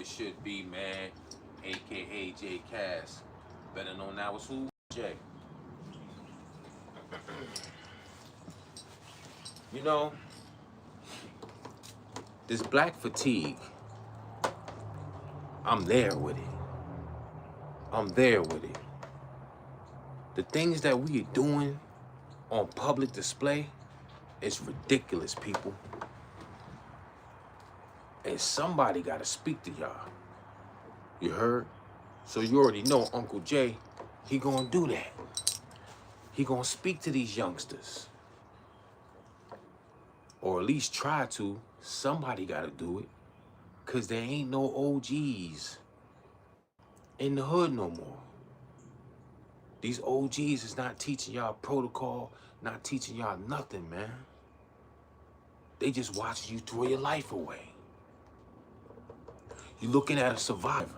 it should be, man. AKA J Cass. Better known now as who? J. You know, this black fatigue, I'm there with it. I'm there with it. The things that we are doing on public display is ridiculous, people. And somebody gotta speak to y'all. You heard? So you already know Uncle Jay, he gonna do that. He gonna speak to these youngsters. Or at least try to. Somebody gotta do it. Cause there ain't no OGs in the hood no more. These OGs is not teaching y'all protocol, not teaching y'all nothing, man. They just watching you throw your life away. You looking at a survivor.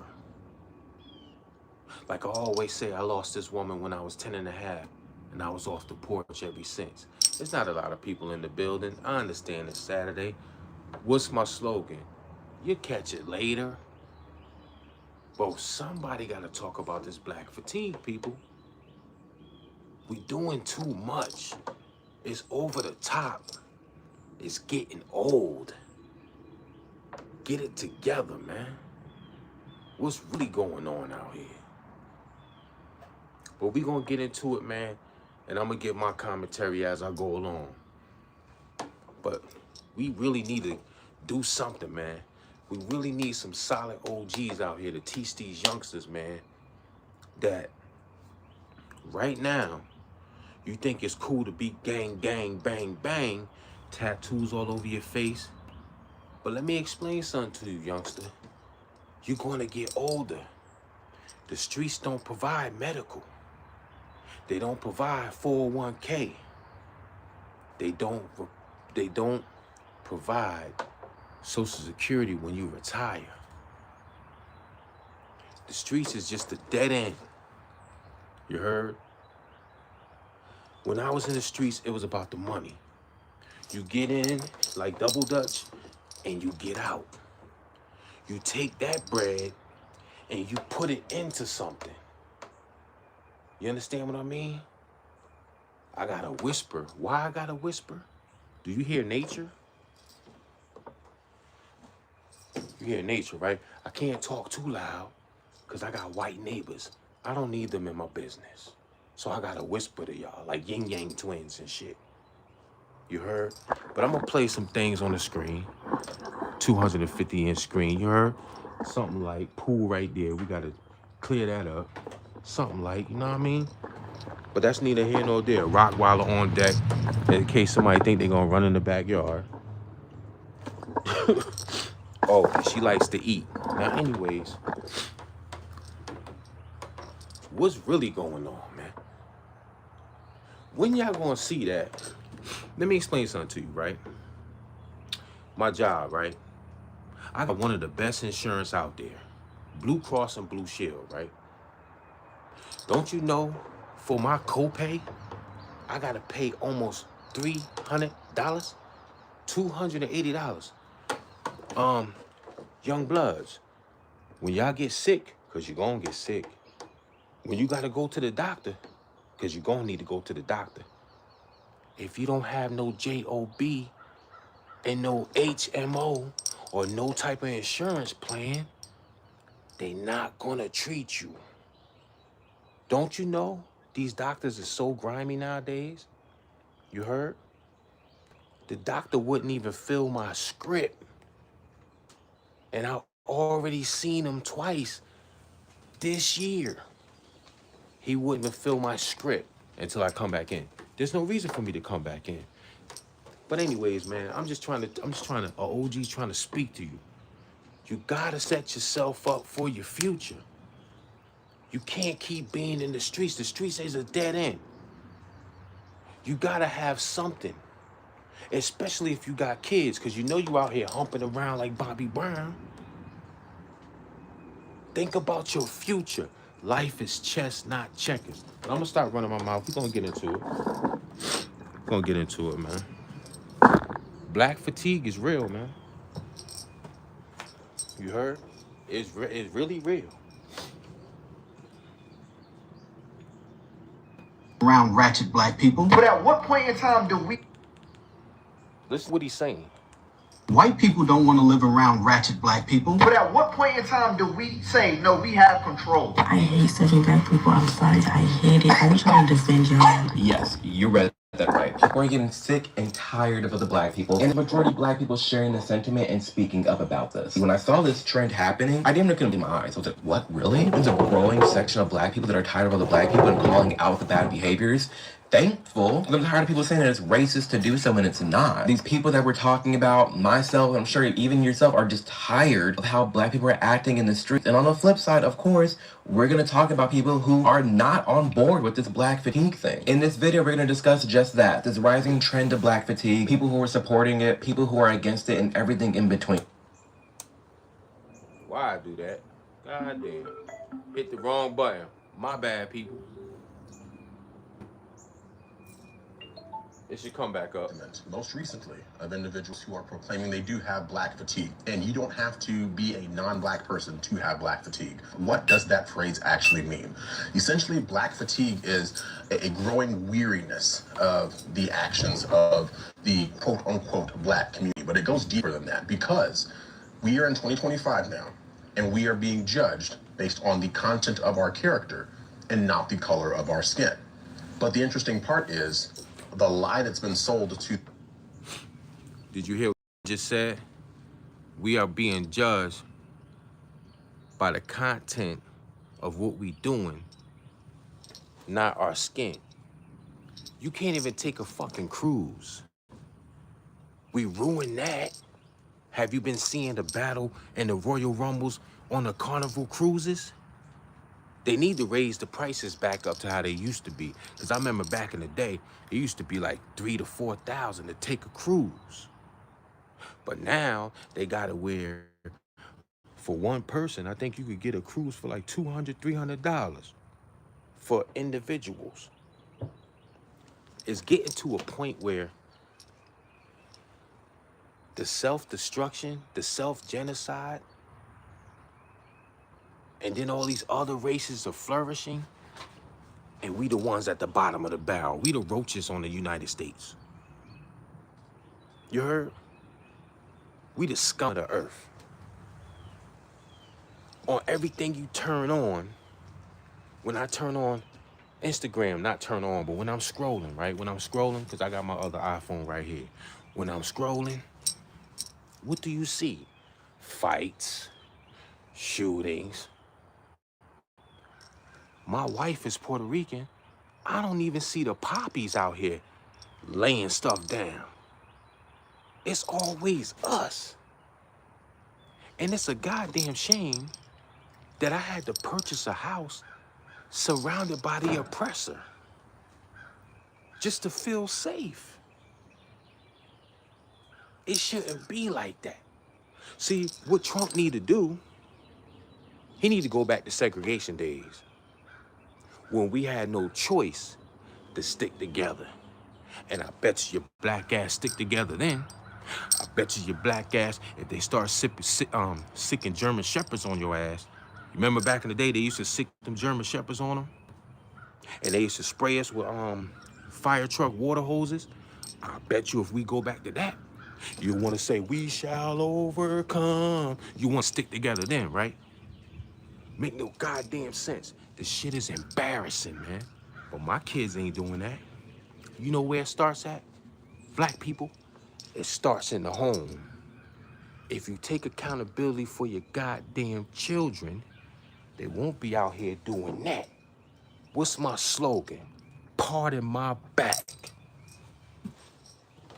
Like I always say, I lost this woman when I was 10 and a half, and I was off the porch ever since. There's not a lot of people in the building. I understand it's Saturday. What's my slogan? You catch it later. Bro, somebody gotta talk about this black fatigue, people. We doing too much. It's over the top. It's getting old. Get it together, man. What's really going on out here? But we gonna get into it, man. And I'm gonna give my commentary as I go along. But we really need to do something, man. We really need some solid OGs out here to teach these youngsters, man, that right now, you think it's cool to be gang, gang, bang, bang, tattoos all over your face. But let me explain something to you, youngster. You're gonna get older. The streets don't provide medical. They don't provide 401k. They don't provide Social Security when you retire. The streets is just a dead end. You heard? When I was in the streets, it was about the money. You get in like double dutch and you get out. You take that bread and you put it into something. You understand what I mean? I gotta whisper. Why I gotta whisper? Do you hear nature? You hear nature, right? I can't talk too loud because I got white neighbors. I don't need them in my business. So I gotta whisper to y'all like yin yang twins and shit. You heard? But I'm gonna play some things on the screen. 250-inch screen, you heard? Something like pool right there. We gotta clear that up. Something like, you know what I mean? But that's neither here nor there. Rottweiler on deck in case somebody think they're gonna run in the backyard. Oh, she likes to eat. Now, anyways, what's really going on, man? When y'all gonna see that? Let me explain something to you, right? My job, right? I got one of the best insurance out there. Blue Cross and Blue Shield, right? Don't you know, for my copay, I gotta pay almost $300, $280. Young bloods, when y'all get sick, cause you're gonna get sick, when you gotta go to the doctor, cause you're gonna need to go to the doctor, if you don't have no JOB and no HMO or no type of insurance plan, they not gonna treat you. Don't you know these doctors are so grimy nowadays? You heard? The doctor wouldn't even fill my script. And I already seen him twice this year. He wouldn't even fill my script until I come back in. There's no reason for me to come back in. But anyways, man, I'm just trying to, OG's trying to speak to you. You gotta set yourself up for your future. You can't keep being in the streets. The streets is a dead end. You gotta have something, especially if you got kids, because you know you out here humping around like Bobby Brown. Think about your future. Life is chess, not checkers. But I'm gonna stop running my mouth. We're gonna get into it. We're gonna get into it, man. Black fatigue is real, man. You heard? It's really real. Around ratchet black people. But at what point in time do we... Listen to what he's saying. White people don't want to live around ratchet black people. But at what point in time do we say, no, we have control? I hate serving black people. I'm sorry. I hate it. I'm trying to defend y'all. Yes, you read that right. People are getting sick and tired of the black people, and the majority of black people sharing the sentiment and speaking up about this. When I saw this trend happening, I couldn't believe my eyes. I was like, what, really? There's a growing section of black people that are tired of other black people and calling out the bad behaviors. Thankful. I'm tired of people saying that it's racist to do so when it's not. These people that we're talking about, myself, I'm sure even yourself, are just tired of how black people are acting in the streets. And on the flip side, of course, we're going to talk about people who are not on board with this black fatigue thing. In this video, we're going to discuss just that, this rising trend of black fatigue, people who are supporting it, people who are against it, and everything in between. Why I do that? God damn. Hit the wrong button. My bad, people. It should come back up. Most recently, of individuals who are proclaiming they do have black fatigue. And you don't have to be a non-black person to have black fatigue. What does that phrase actually mean? Essentially, black fatigue is a growing weariness of the actions of the quote-unquote black community. But it goes deeper than that, because we are in 2025 now, and we are being judged based on the content of our character and not the color of our skin. But the interesting part is, the lie that's been sold to... Did you hear what I just said? We are being judged by the content of what we doing, not our skin. You can't even take a fucking cruise. We ruined that. Have you been seeing the battle and the Royal Rumbles on the Carnival cruises? They need to raise the prices back up to how they used to be. Because I remember back in the day, it used to be like $3,000 to $4,000 to take a cruise. But now they got to wear, for one person, I think you could get a cruise for like $200, $300 for individuals. It's getting to a point where the self-destruction, the self-genocide, and then all these other races are flourishing, and we the ones at the bottom of the barrel. We the roaches on the United States. You heard? We the scum of the earth. On everything you turn on, when I turn on Instagram, not turn on, but when I'm scrolling, right? When I'm scrolling, because I got my other iPhone right here. When I'm scrolling, what do you see? Fights, shootings. My wife is Puerto Rican. I don't even see the poppies out here laying stuff down. It's always us. And it's a goddamn shame that I had to purchase a house surrounded by the oppressor just to feel safe. It shouldn't be like that. See, what Trump need to do, he need to go back to segregation days, when we had no choice to stick together. And I bet you your black ass stick together then. I bet you your black ass, if they start sicking German Shepherds on your ass. Remember back in the day, they used to sick them German Shepherds on them? And they used to spray us with fire truck water hoses. I bet you if we go back to that, you want to say, we shall overcome. You want to stick together then, right? Make no goddamn sense. This shit is embarrassing, man. But my kids ain't doing that. You know where it starts at? Black people, it starts in the home. If you take accountability for your goddamn children, they won't be out here doing that. What's my slogan? Pardon my back.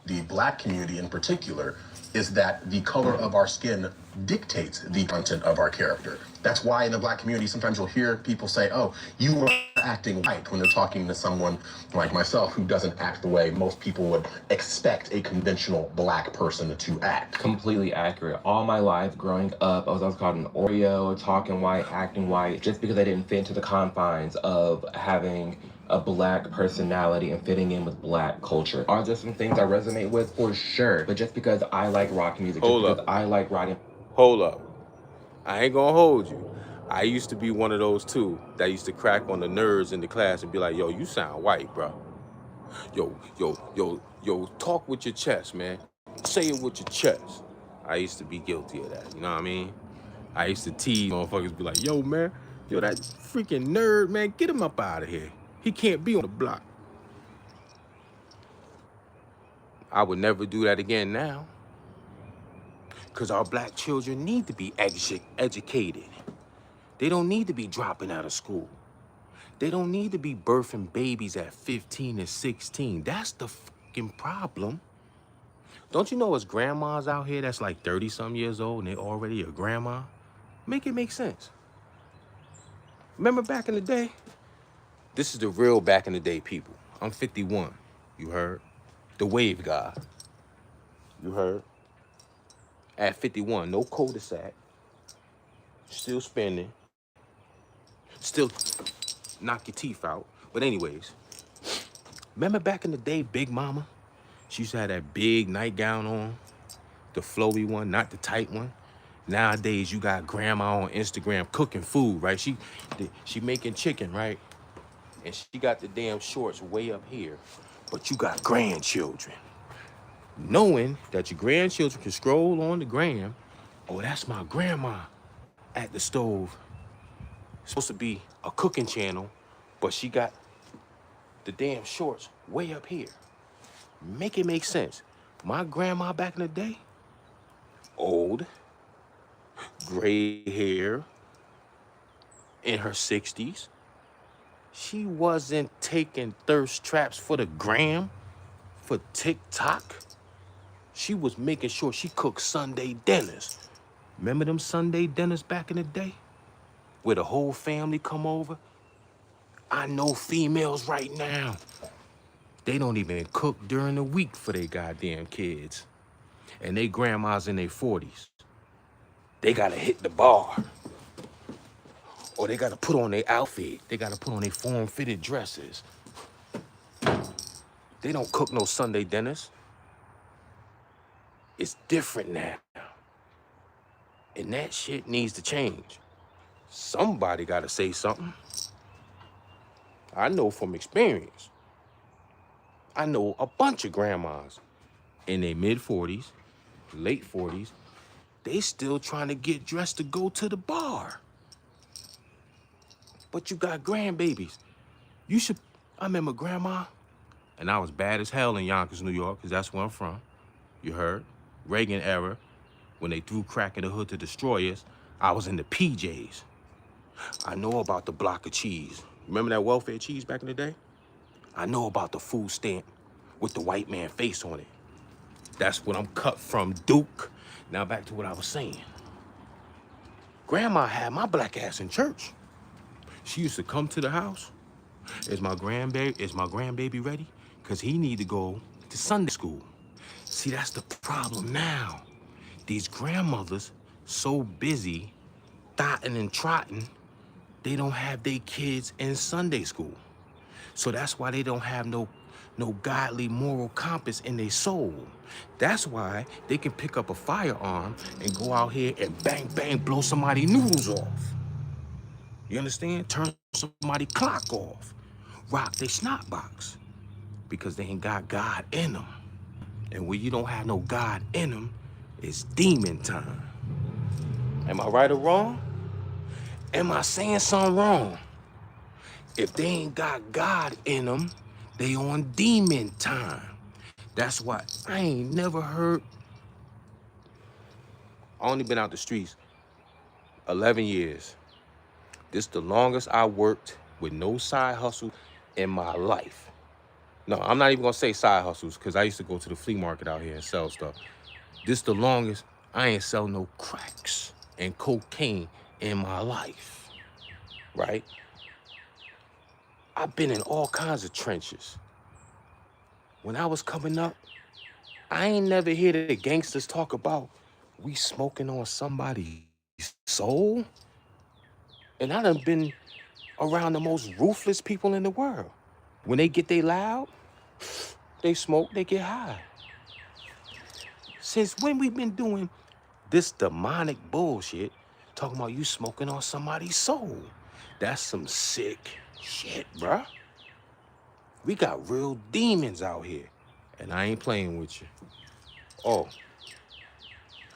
The black community in particular is that the color of our skin dictates the content of our character. That's why in the black community, sometimes you'll hear people say, oh, you are acting white, when they're talking to someone like myself who doesn't act the way most people would expect a conventional black person to act. Completely accurate. All my life growing up, I was called an Oreo, talking white, acting white, just because I didn't fit into the confines of having a black personality and fitting in with black culture. Are there some things I resonate with? For sure. But just because I like rock music, Hold just because up. I like riding... Hold up. I ain't gonna hold you. I used to be one of those too that used to crack on the nerds in the class and be like, yo, you sound white, bro. Yo, talk with your chest, man. Say it with your chest. I used to be guilty of that, you know what I mean? I used to tease motherfuckers, be like, yo, man, yo, that freaking nerd, man, get him up out of here. He can't be on the block. I would never do that again now. Because our black children need to be educated. They don't need to be dropping out of school. They don't need to be birthing babies at 15 and 16. That's the fucking problem. Don't you know it's grandmas out here that's like 30-some years old and they're already a grandma? Make it make sense. Remember back in the day? This is the real back in the day, people. I'm 51. You heard? The wave guy. You heard? At 51, no cul-de-sac. Still spending. Still knock your teeth out. But anyways, remember back in the day, Big Mama? She used to have that big nightgown on, the flowy one, not the tight one. Nowadays, you got grandma on Instagram cooking food, right? She making chicken, right? And she got the damn shorts way up here. But you got grandchildren. Knowing that your grandchildren can scroll on the gram, oh, that's my grandma at the stove. It's supposed to be a cooking channel, but she got the damn shorts way up here. Make it make sense. My grandma back in the day, old, gray hair, in her 60s. She wasn't taking thirst traps for the gram, for TikTok. She was making sure she cooked Sunday dinners. Remember them Sunday dinners back in the day? Where the whole family come over? I know females right now, they don't even cook during the week for their goddamn kids. And they grandmas in their 40s. They gotta hit the bar. Or they gotta put on their outfit. They gotta put on their form-fitted dresses. They don't cook no Sunday dinners. It's different now. And that shit needs to change. Somebody gotta say something. I know from experience. I know a bunch of grandmas in their mid-40s, late 40s, they still trying to get dressed to go to the bar. But you got grandbabies. I remember grandma, and I was bad as hell in Yonkers, New York, because that's where I'm from. You heard? Reagan era, when they threw crack in the hood to destroy us, I was in the PJs. I know about the block of cheese. Remember that welfare cheese back in the day? I know about the food stamp with the white man face on it. That's what I'm cut from, Duke. Now back to what I was saying. Grandma had my black ass in church. She used to come to the house. Is my grandbaby ready? Because he need to go to Sunday school. See, that's the problem now. These grandmothers so busy thotting and trotting, they don't have their kids in Sunday school. So that's why they don't have no godly moral compass in their soul. That's why they can pick up a firearm and go out here and bang, bang, blow somebody's noodles off. You understand? Turn somebody's clock off. Rock their snot box. Because they ain't got God in them. And when you don't have no God in them, it's demon time. Am I right or wrong? Am I saying something wrong? If they ain't got God in them, they on demon time. That's why I ain't never heard. I only been out the streets 11 years. This the longest I worked with no side hustle in my life. No, I'm not even gonna say side hustles because I used to go to the flea market out here and sell stuff. This the longest I ain't sell no cracks and cocaine in my life, right? I've been in all kinds of trenches. When I was coming up, I ain't never hear the gangsters talk about we smoking on somebody's soul. And I done been around the most ruthless people in the world. When they get they loud, they smoke, they get high. Since when we been doing this demonic bullshit, Talking about you smoking on somebody's soul. That's some sick shit, bruh. We got real demons out here. And I ain't playing with you. Oh,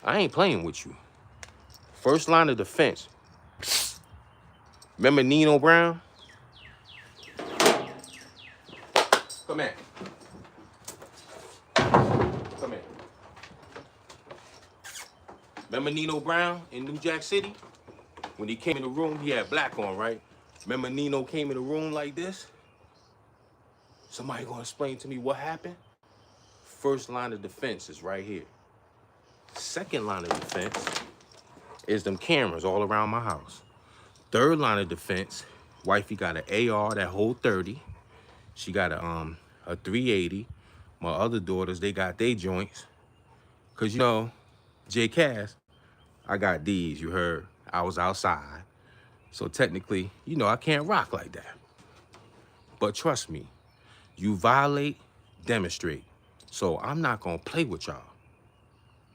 I ain't playing with you. First line of defense. Remember Nino Brown? Come here. Come here. Remember Nino Brown in New Jack City? When he came in the room, he had black on, right? Remember Nino came in the room like this? Somebody gonna explain to me what happened? First line of defense is right here. Second line of defense is them cameras all around my house. Third line of defense, wifey got an AR that hold 30. She got a 380. My other daughters, they got their joints. Cause you know, J Cass, I got these, you heard. I was outside. So technically, you know, I can't rock like that. But trust me, you violate, demonstrate. So I'm not gonna play with y'all.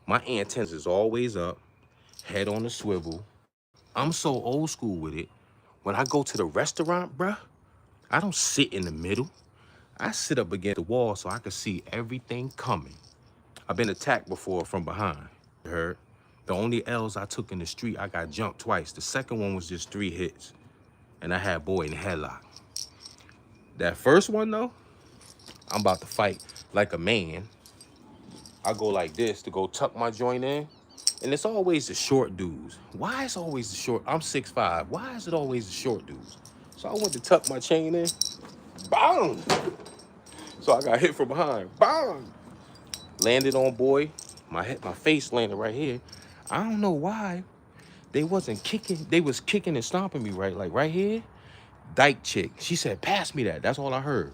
My antennas is always up, head on the swivel. I'm so old school with it. When I go to the restaurant, bruh, I don't sit in the middle. I sit up against the wall so I can see everything coming. I've been attacked before from behind, you heard? The only L's I took in the street, I got jumped twice. The second one was just 3 hits, and I had boy in the headlock. That first one, though, I'm about to fight like a man. I go like this to go tuck my joint in, and it's always the short dudes. Why is it always the short? I'm 6'5". Why is it always the short dudes? So I went to tuck my chain in, bang! So I got hit from behind, bang! Landed on boy, my face landed right here. I don't know why they wasn't kicking, they was kicking and stomping me right, like right here. Dyke chick, she said, pass me that. That's all I heard.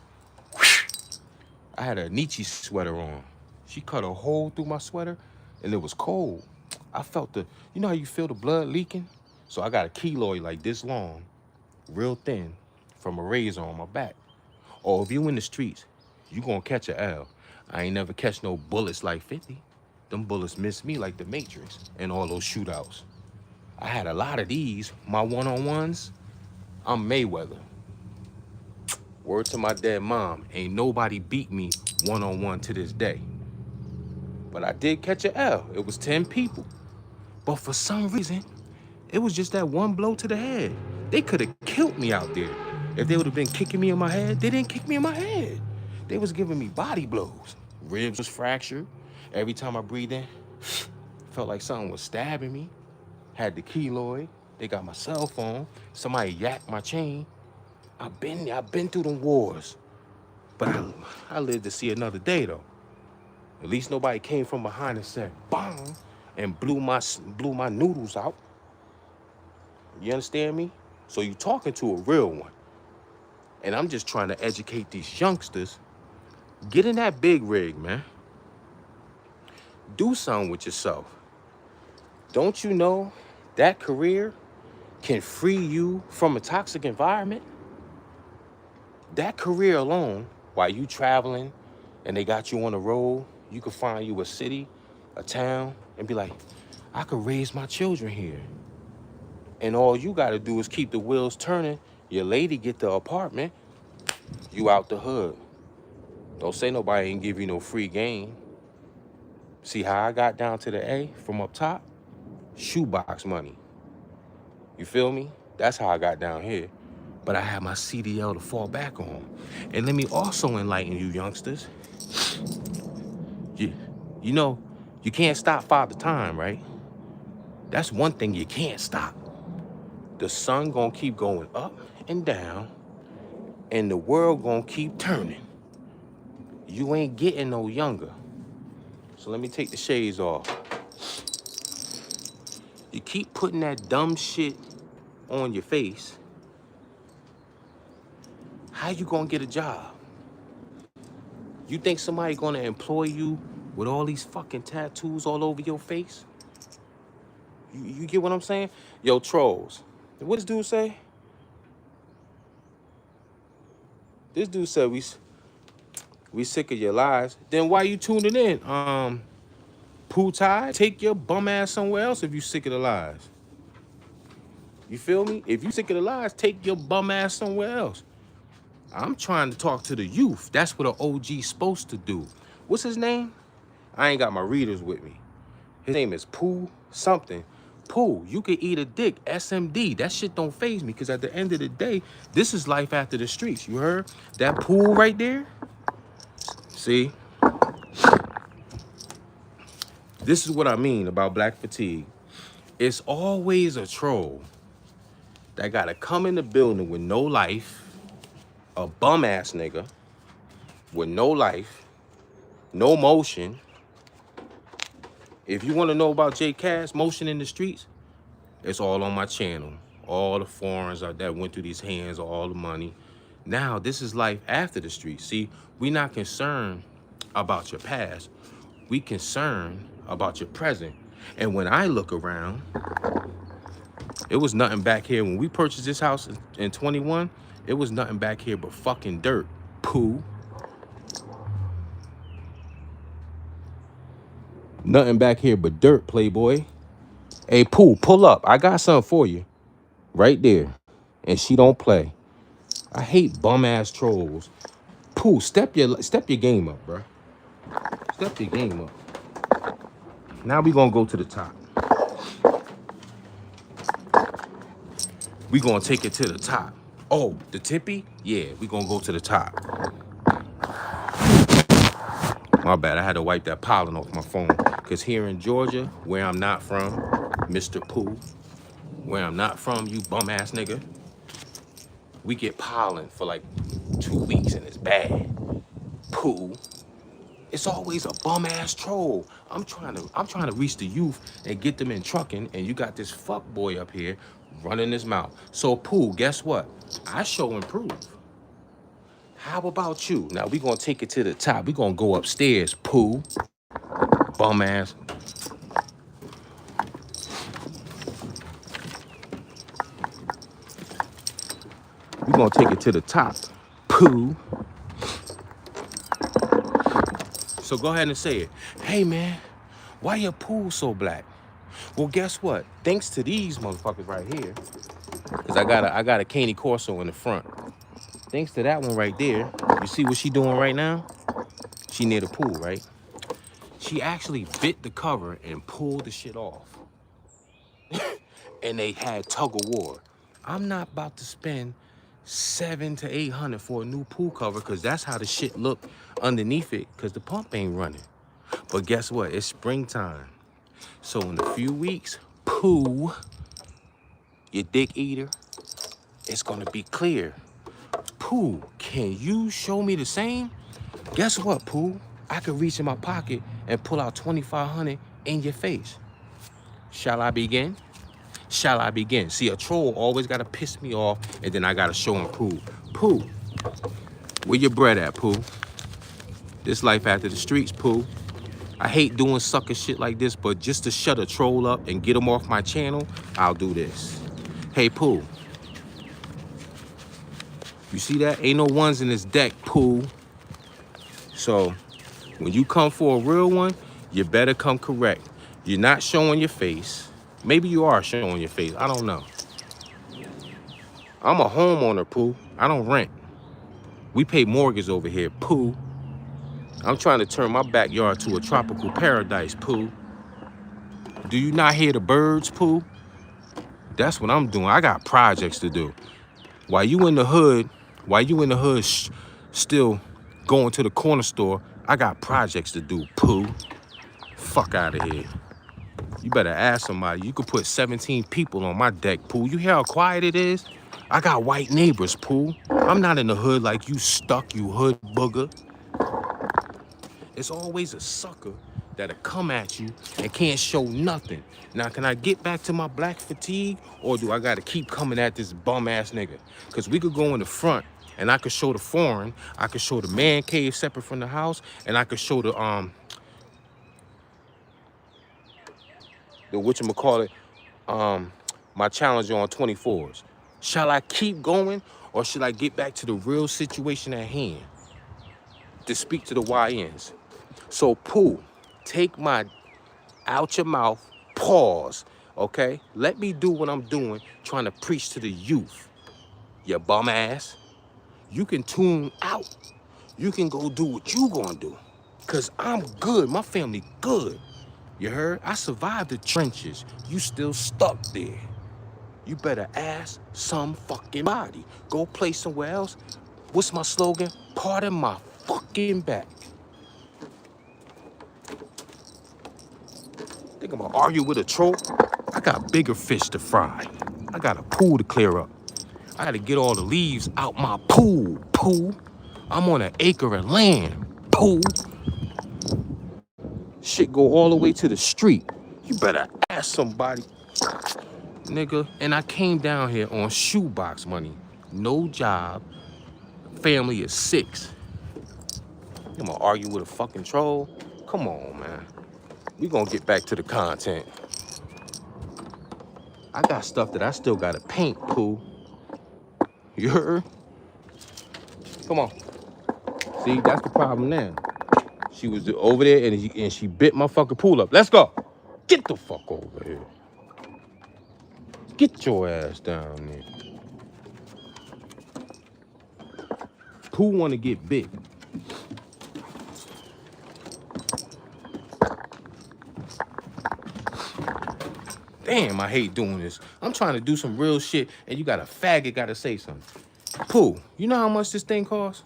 I had a Nietzsche sweater on. She cut a hole through my sweater and it was cold. I felt you know how you feel the blood leaking? So I got a keloid like this long, real thin, from a razor on my back. Or if you in the streets, you gonna catch a L. I ain't never catch no bullets like 50. Them bullets missed me like the Matrix and all those shootouts. I had a lot of these. My one-on-ones, I'm Mayweather. Word to my dead mom, ain't nobody beat me one-on-one to this day. But I did catch a L. It was 10 people. But for some reason, it was just that one blow to the head. They could have killed me out there. If they would have been kicking me in my head, they didn't kick me in my head. They was giving me body blows. Ribs was fractured. Every time I breathed in, felt like something was stabbing me. Had the keloid. They got my cell phone. Somebody yacked my chain. I've been through them wars. But I lived to see another day though. At least nobody came from behind and said, bang, and blew my noodles out. You understand me? So you talking to a real one. And I'm just trying to educate these youngsters. Get in that big rig, man. Do something with yourself. Don't you know that career can free you from a toxic environment? That career alone, while you traveling and they got you on the road, you can find you a city, a town, and be like, I could raise my children here. And all you gotta do is keep the wheels turning. Your lady get the apartment, you out the hood. Don't say nobody ain't give you no free game. See how I got down to the A from up top? Shoebox money. You feel me? That's how I got down here. But I had my CDL to fall back on. And let me also enlighten you youngsters. You know, you can't stop Father Time, right? That's one thing you can't stop. The sun gonna keep going up and down, and the world gonna keep turning. You ain't getting no younger. So let me take the shades off. You keep putting that dumb shit on your face, how you gonna get a job? You think somebody gonna employ you with all these fucking tattoos all over your face? You get what I'm saying? Yo, trolls. What does dude say? This dude said we sick of your lies. Then why you tuning in? Poo tie? Take your bum ass somewhere else if you sick of the lies. You feel me? If you sick of the lies, take your bum ass somewhere else. I'm trying to talk to the youth. That's what an OG's supposed to do. What's his name? I ain't got my readers with me. His name is Pooh something. Pooh, you can eat a dick, SMD. That shit don't faze me, because at the end of the day, this is life after the streets. You heard? That pool right there? See? This is what I mean about black fatigue. It's always a troll that gotta come in the building with no life, a bum ass nigga with no life, no motion. If you want to know about J Cass motion in the streets, it's all on my channel. All the foreigners that went through these hands, all the money. Now this is life after the streets. See, we not concerned about your past. We concerned about your present. And when I look around, it was nothing back here. When we purchased this house in 21, it was nothing back here but fucking dirt. Poo. Nothing back here but dirt, playboy. Hey, Pooh, pull up. I got something for you. Right there. And she don't play. I hate bum-ass trolls. Pooh, step your game up, bro. Step your game up. Now we gonna go to the top. We gonna take it to the top. Oh, the tippy? Yeah, we gonna go to the top. My bad, I had to wipe that pollen off my phone. Cause here in Georgia, where I'm not from, Mr. Pooh, where I'm not from, you bum-ass nigga, we get pollen for like 2 weeks and it's bad. Pooh. It's always a bum-ass troll. I'm trying to reach the youth and get them in trucking, and you got this fuck boy up here running his mouth. So Pooh, guess what? I show and prove. How about you? Now we gonna take it to the top. We gonna go upstairs, Pooh. Bum ass. We gonna take it to the top, Pooh. So go ahead and say it. Hey man, why your pool so black? Well, guess what? Thanks to these motherfuckers right here, cause I got a Caney Corso in the front. Thanks to that one right there. You see what she doing right now? She near the pool, right? She actually bit the cover and pulled the shit off. And they had tug of war. I'm not about to spend $700 to $800 for a new pool cover, because that's how the shit look underneath it, because the pump ain't running. But guess what? It's springtime. So in a few weeks, Pooh, your dick eater, it's gonna be clear. Pooh, can you show me the same? Guess what, Pooh? I could reach in my pocket and pull out $2,500 in your face. Shall I begin? Shall I begin? See, a troll always gotta piss me off, and then I gotta show him Pooh. Pooh, where your bread at, Pooh? This life after the streets, Pooh. I hate doing sucker shit like this, but just to shut a troll up and get him off my channel, I'll do this. Hey, Pooh. You see that? Ain't no ones in this deck, Pooh. So, when you come for a real one, you better come correct. You're not showing your face. Maybe you are showing your face. I don't know. I'm a homeowner, Pooh. I don't rent. We pay mortgage over here, Pooh. I'm trying to turn my backyard to a tropical paradise, Pooh. Do you not hear the birds, Pooh? That's what I'm doing. I got projects to do. While you in the hood, still going to the corner store, I got projects to do, Pooh. Fuck out of here. You better ask somebody. You could put 17 people on my deck, Pooh. You hear how quiet it is? I got white neighbors, Pooh. I'm not in the hood like you stuck, you hood booger. It's always a sucker that'll come at you and can't show nothing. Now, can I get back to my black fatigue, or do I gotta keep coming at this bum-ass nigga? Because we could go in the front, and I could show the foreign, I could show the man cave separate from the house, and I could show the whatchamacallit, my Challenger on 24s. Shall I keep going, or should I get back to the real situation at hand to speak to the YNs? So, Pooh, take my out your mouth, pause. okay? Let me do what I'm doing, trying to preach to the youth. You bum ass. You can tune out. You can go do what you gonna do. Cause I'm good, my family good. You heard? I survived the trenches. You still stuck there. You better ask some fucking body. Go play somewhere else. What's my slogan? Pardon my fucking back. Think I'm gonna argue with a troll? I got bigger fish to fry. I got a pool to clear up. I gotta get all the leaves out my pool. I'm on an acre of land, pool. Shit go all the way to the street. You better ask somebody, nigga. And I came down here on shoebox money. No job, family is 6. I'm gonna argue with a fucking troll? Come on, man. We gonna get back to the content. I got stuff that I still gotta paint, Pooh. You heard? Come on. See, that's the problem now. She was over there and she bit my fucking pool up. Let's go. Get the fuck over here. Get your ass down there. Pooh wanna get bit. Damn, I hate doing this. I'm trying to do some real shit and you got a faggot gotta say something. Pooh, you know how much this thing costs?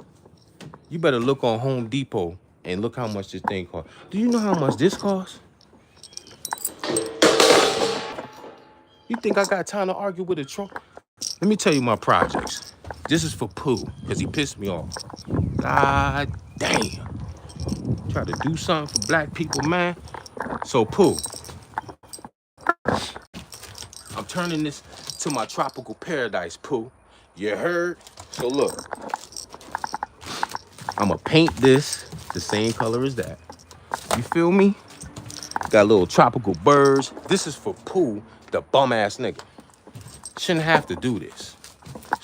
You better look on Home Depot and look how much this thing costs. Do you know how much this costs? You think I got time to argue with a troll? Let me tell you my projects. This is for Pooh, because he pissed me off. God damn. Try to do something for black people, man. So Pooh, I'm turning this to my tropical paradise, Pooh. You heard? So look, I'ma paint this the same color as that. You feel me? Got little tropical birds. This is for Pooh, the bum ass nigga. Shouldn't have to do this.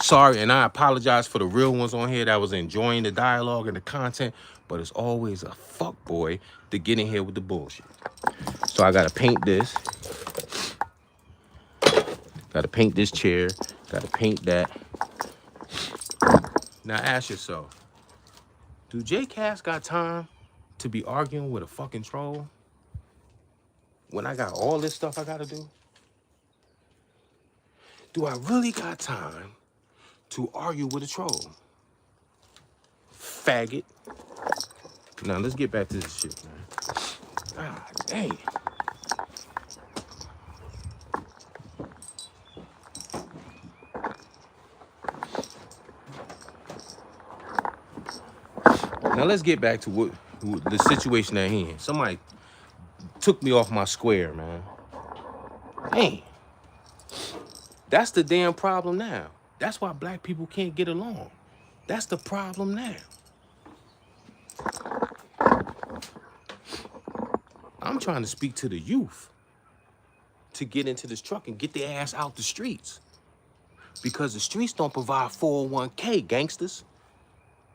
Sorry, and I apologize for the real ones on here that was enjoying the dialogue and the content, but it's always a fuck boy to get in here with the bullshit. So I gotta paint this. Gotta paint this chair. Gotta paint that. Now ask yourself, do J Cass got time to be arguing with a fucking troll when I got all this stuff I gotta do? Do I really got time to argue with a troll? Faggot. Now let's get back to this shit, man. God damn. Now let's get back to what the situation at hand. Somebody took me off my square, man. Damn. That's the damn problem now. That's why black people can't get along. That's the problem now. I'm trying to speak to the youth to get into this truck and get their ass out the streets. Because the streets don't provide 401k, gangsters.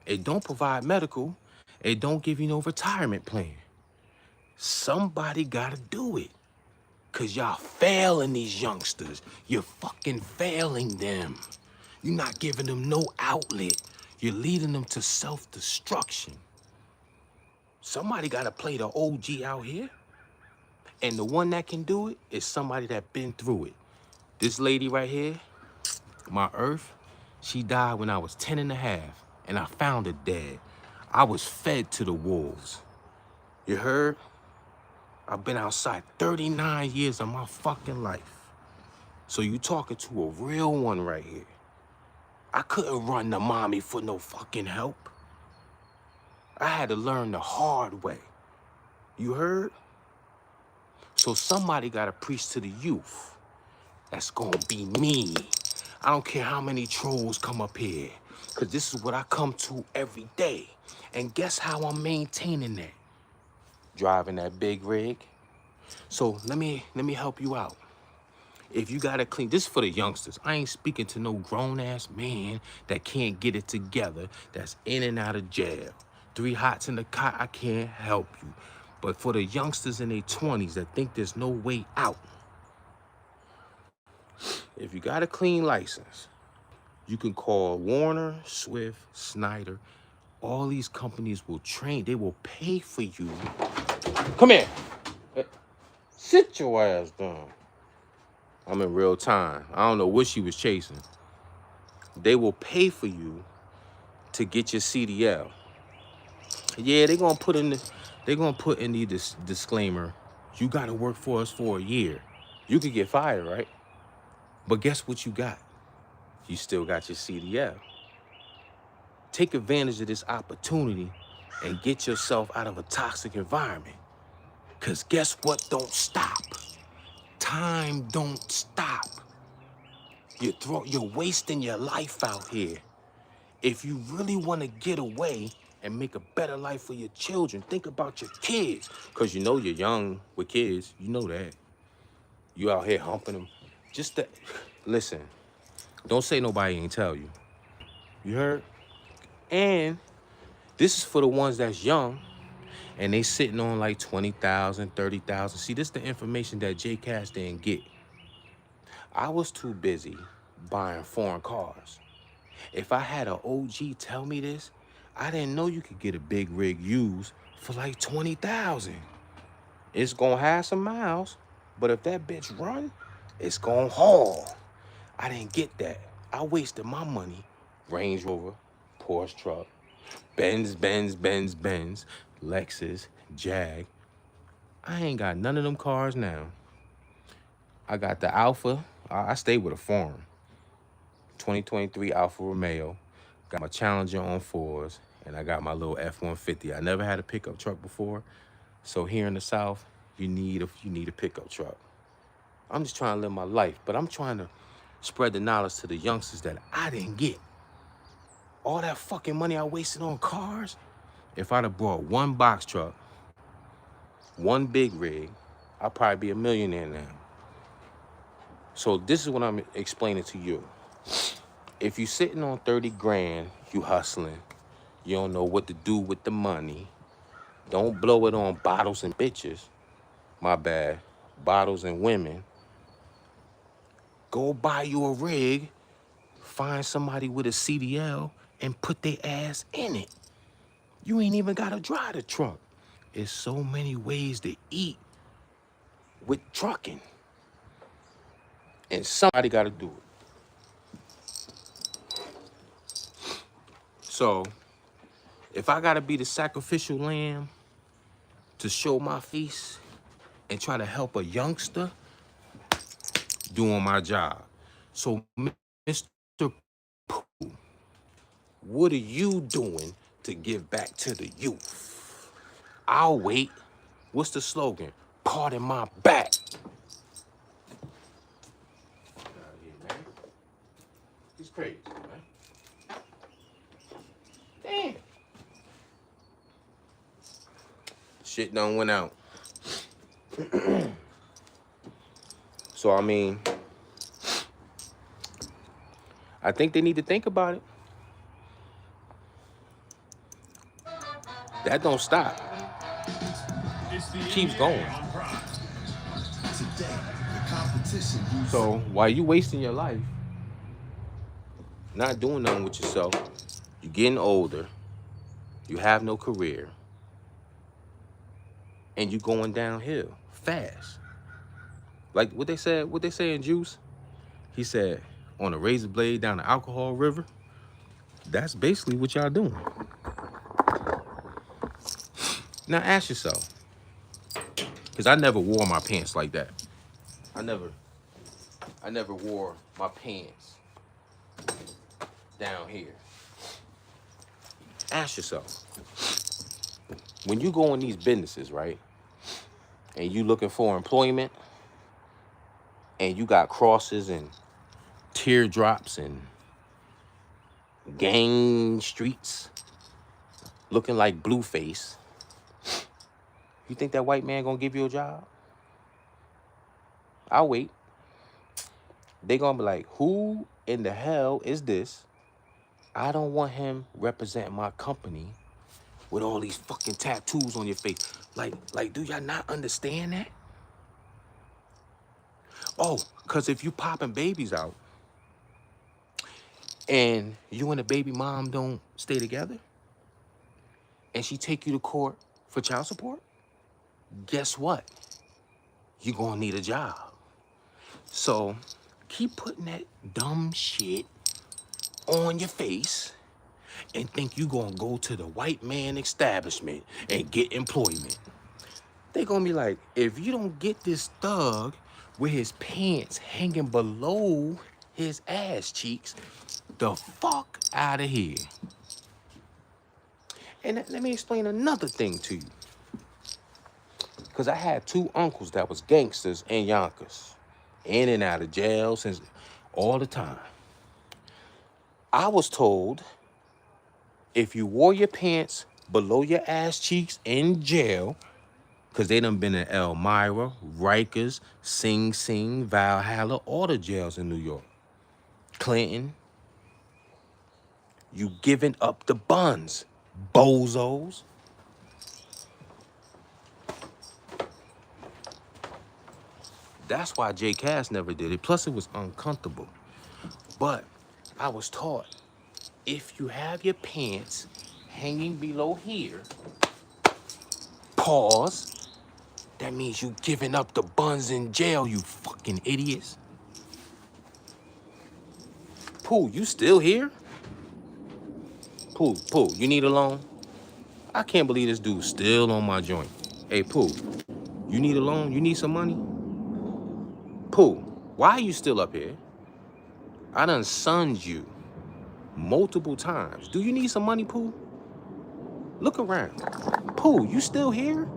It don't provide medical. It don't give you no retirement plan. Somebody gotta do it. Cause y'all failing these youngsters. You're fucking failing them. You're not giving them no outlet. You're leading them to self-destruction. Somebody gotta play the OG out here. And the one that can do it is somebody that been through it. This lady right here, my earth, she died when I was 10 and a half, and I found her dead. I was fed to the wolves. You heard? I've been outside 39 years of my fucking life. So you talking to a real one right here. I couldn't run to mommy for no fucking help. I had to learn the hard way. You heard? So somebody gotta preach to the youth. That's gonna be me. I don't care how many trolls come up here, cause this is what I come to every day. And guess how I'm maintaining that? Driving that big rig. So let me help you out. If you gotta clean, this is for the youngsters. I ain't speaking to no grown ass man that can't get it together, that's in and out of jail. 3 hots in the cot, I can't help you. But for the youngsters in their 20s that think there's no way out, If you got a clean license, you can call Warner, Swift, Snyder. All these companies will train. They will pay for you. Come here. Sit your ass down. I'm in real time. I don't know what she was chasing. They will pay for you to get your CDL. Yeah, they're gonna put in the disclaimer. You gotta work for us for a year. You could get fired, right? But guess what you got? You still got your CDL. Take advantage of this opportunity and get yourself out of a toxic environment. Cause guess what don't stop? Time don't stop. You're wasting your life out here. If you really want to get away and make a better life for your children, think about your kids. Cause you know you're young with kids, you know that. You out here humping them. Listen, don't say nobody ain't tell you. You heard? And this is for the ones that's young and they sitting on like 20,000, 30,000. See, this is the information that J Cash didn't get. I was too busy buying foreign cars. If I had an OG tell me this, I didn't know you could get a big rig used for like 20,000. It's gonna have some miles, but if that bitch run, it's gonna haul. I didn't get that. I wasted my money. Range Rover, Porsche truck, Benz, Lexus, Jag. I ain't got none of them cars now. I got the Alpha. I stay with a farm. 2023 Alfa Romeo. Got my Challenger on 4s, and I got my little F-150. I never had a pickup truck before, so here in the South, you need a pickup truck. I'm just trying to live my life, but I'm trying to spread the knowledge to the youngsters that I didn't get. All that fucking money I wasted on cars, if I'd have bought one box truck, one big rig, I'd probably be a millionaire now. So this is what I'm explaining to you. If you sitting on 30 grand, you hustling, you don't know what to do with the money, don't blow it on bottles and bitches, my bad, bottles and women. Go buy you a rig, find somebody with a CDL, and put their ass in it. You ain't even gotta drive the truck. There's so many ways to eat with trucking. And somebody gotta do it. So, if I gotta be the sacrificial lamb to show my face and try to help a youngster, doing my job. So, Mr. Pooh, what are you doing to give back to the youth? I'll wait. What's the slogan? Pardon my back. He's crazy, man. Damn. Shit done went out. So, I mean, I think they need to think about it. That don't stop. It keeps going. So while you wasting your life, not doing nothing with yourself, you're getting older, you have no career, and you going downhill fast. Like what they say in Juice, he said, on a razor blade down the alcohol river. That's basically what y'all doing. Now ask yourself, because I never wore my pants like that. I never wore my pants down here. Ask yourself, when you go in these businesses, right, and you looking for employment, and you got crosses and teardrops and gang streets looking like Blueface, you think that white man gonna give you a job? I'll wait. They gonna be like, who in the hell is this? I don't want him representing my company with all these fucking tattoos on your face. Like, do y'all not understand that? Oh, because if you popping babies out and you and the baby mom don't stay together and she take you to court for child support, guess what? You're gonna need a job. So keep putting that dumb shit on your face and think you gonna go to the white man establishment and get employment. They gonna be like, if you don't get this thug with his pants hanging below his ass cheeks, the fuck out of here. And let me explain another thing to you. Because I had two uncles that was gangsters in Yonkers. In and out of jail since all the time. I was told if you wore your pants below your ass cheeks in jail, because they done been in Elmira, Rikers, Sing Sing, Valhalla, all the jails in New York. Clinton, you giving up the buns, bozos. That's why J. Cass never did it. Plus, it was uncomfortable. But I was taught, if you have your pants hanging below here, pause, that means you giving up the buns in jail, you fucking idiots. Pooh, you still here? Pooh, you need a loan? I can't believe this dude's still on my joint. Hey, Pooh, you need a loan? You need some money? Pooh, why are you still up here? I done sunned you multiple times. Do you need some money, Pooh? Look around. Pooh, you still here?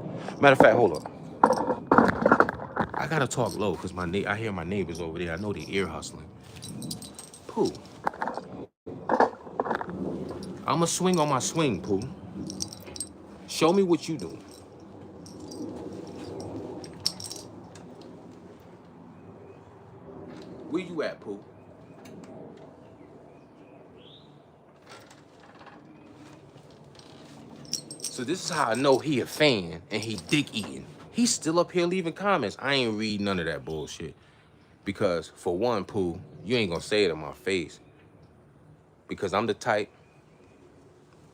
Matter of fact, hold up. I gotta talk low because I hear my neighbors over there. I know they ear hustling. Pooh, I'ma swing on my swing, Pooh. Show me what you do. Where you at, Pooh? So this is how I know he a fan and he dick eating. He's still up here leaving comments. I ain't read none of that bullshit. Because for one, Pooh, you ain't gonna say it in my face. Because I'm the type,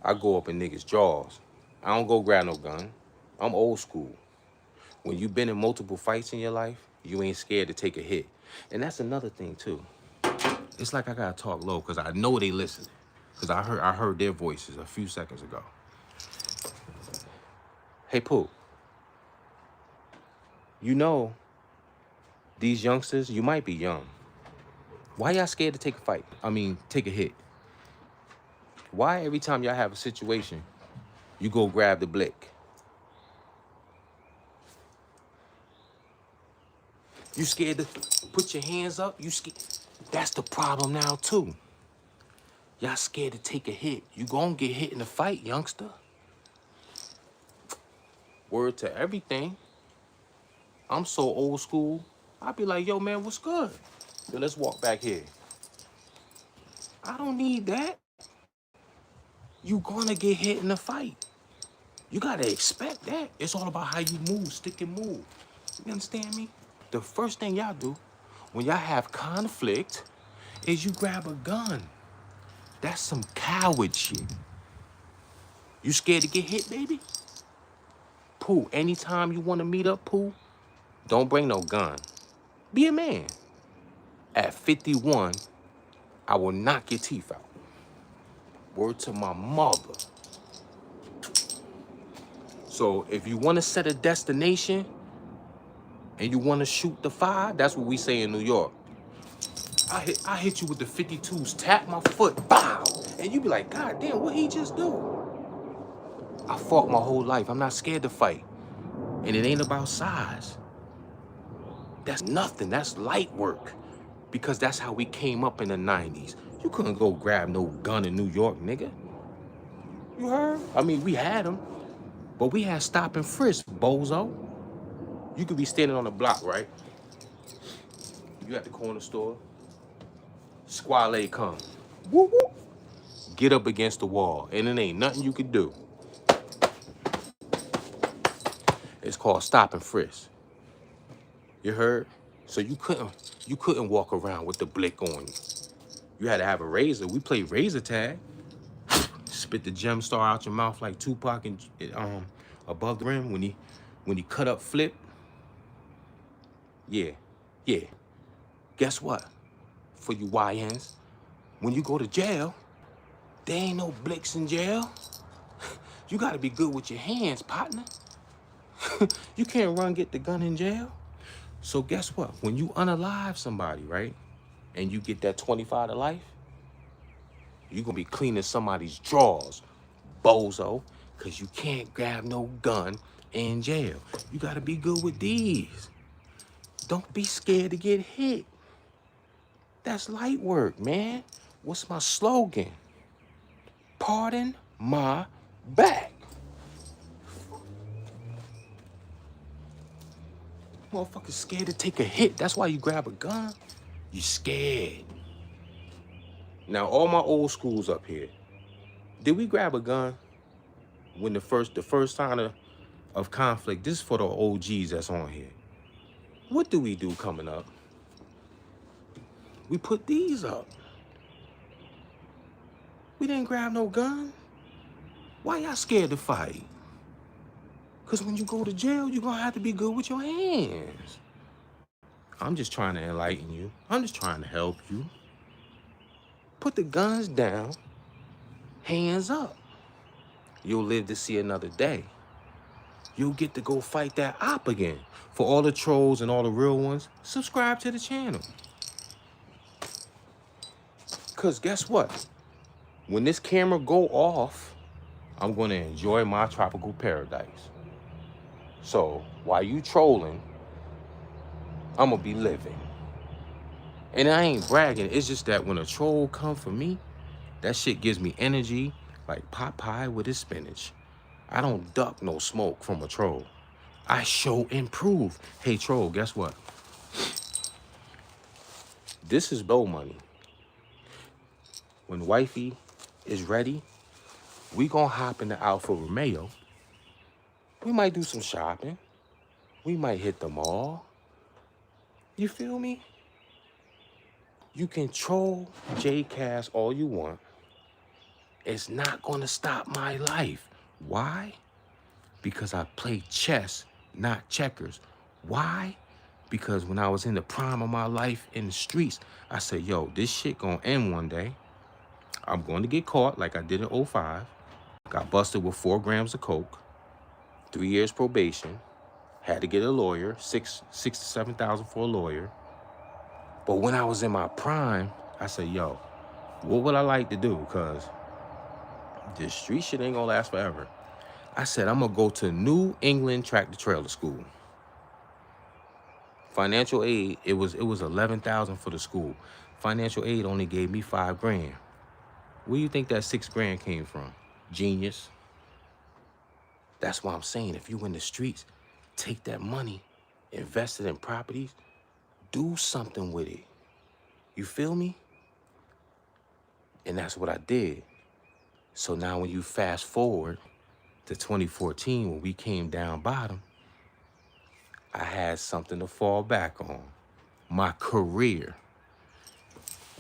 I go up in niggas' jaws. I don't go grab no gun. I'm old school. When you've been in multiple fights in your life, you ain't scared to take a hit. And that's another thing too. It's like I gotta talk low because I know they listen. Because I heard their voices a few seconds ago. Hey, Pooh, you know, these youngsters, you might be young. Why y'all scared to take a fight? Take a hit. Why every time y'all have a situation, you go grab the blick? You scared to put your hands up? You scared? That's the problem now too. Y'all scared to take a hit. You gonna get hit in the fight, youngster. Word to everything. I'm so old school. I'd be like, yo, man, what's good? Yo, let's walk back here. I don't need that. You gonna get hit in the fight. You gotta expect that. It's all about how you move, stick and move. You understand me? The first thing y'all do when y'all have conflict is you grab a gun. That's some coward shit. You scared to get hit, baby? Pooh, anytime you wanna meet up, Pooh, don't bring no gun. Be a man. At 51, I will knock your teeth out. Word to my mother. So if you want to set a destination and you want to shoot the 5, that's what we say in New York. I hit you with the 52s, tap my foot, bow. And you be like, God damn, what he just do? I fought my whole life. I'm not scared to fight. And it ain't about size. That's nothing. That's light work. Because that's how we came up in the 90s. You couldn't go grab no gun in New York, nigga. You heard? We had them. But we had stop and frisk, bozo. You could be standing on the block, right? You at the corner store. Squale come. Woo woo. Get up against the wall, and it ain't nothing you could do. It's called stop and frisk. You heard? So you couldn't walk around with the blick on you. You had to have a razor. We played razor tag. Spit the gem star out your mouth like Tupac and above the rim when he cut up Flip. Yeah. Guess what? For you YNs, when you go to jail, there ain't no blicks in jail. You gotta be good with your hands, partner. You can't run get the gun in jail. So guess what? When you unalive somebody, right, and you get that 25 to life, you're gonna be cleaning somebody's drawers, bozo, because you can't grab no gun in jail. You gotta be good with these. Don't be scared to get hit. That's light work, man. What's my slogan? Pardon my back. Motherfuckers scared to take a hit. That's why you grab a gun. You scared. Now, all my old schools up here, did we grab a gun when the first sign of conflict? This is for the OGs that's on here. What do we do coming up? We put these up. We didn't grab no gun. Why y'all scared to fight? Because when you go to jail, you're going to have to be good with your hands. I'm just trying to enlighten you. I'm just trying to help you. Put the guns down, hands up. You'll live to see another day. You'll get to go fight that op again. For all the trolls and all the real ones, subscribe to the channel. Because guess what? When this camera go off, I'm going to enjoy my tropical paradise. So while you trolling, I'm going to be living. And I ain't bragging. It's just that when a troll come for me, that shit gives me energy like pot pie with his spinach. I don't duck no smoke from a troll. I show improve. Hey, troll, guess what? This is blow money. When wifey is ready, we gonna hop in the Alfa Romeo. We might do some shopping. We might hit the mall. You feel me? You can troll J-Cast all you want. It's not gonna stop my life. Why? Because I play chess, not checkers. Why? Because when I was in the prime of my life in the streets, I said, yo, this shit gonna end one day. I'm going to get caught like I did in 05. Got busted with 4 grams of coke, 3 years probation, had to get a lawyer, six to 7,000 for a lawyer. But when I was in my prime, I said, yo, what would I like to do? Because this street shit ain't gonna last forever. I said, I'm gonna go to New England Tractor Trailer School. Financial aid, it was 11,000 for the school. Financial aid only gave me 5 grand. Where do you think that 6 grand came from? Genius. That's why I'm saying, if you in the streets, take that money, invest it in properties, do something with it. You feel me? And that's what I did. So now when you fast forward to 2014, when we came down bottom, I had something to fall back on. My career.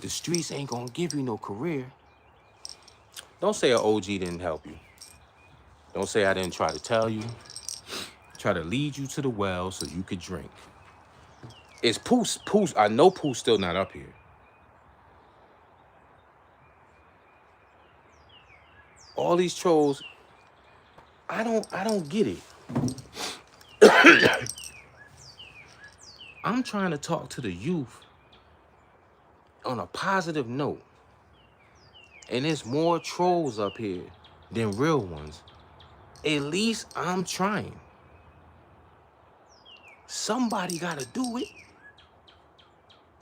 The streets ain't gonna give you no career. Don't say an OG didn't help you. Don't say I didn't try to tell you. Try to lead you to the well so you could drink. It's Pooh. I know Pooh's still not up here. All these trolls, I don't get it. I'm trying to talk to the youth on a positive note. And there's more trolls up here than real ones. At least I'm trying. Somebody gotta do it.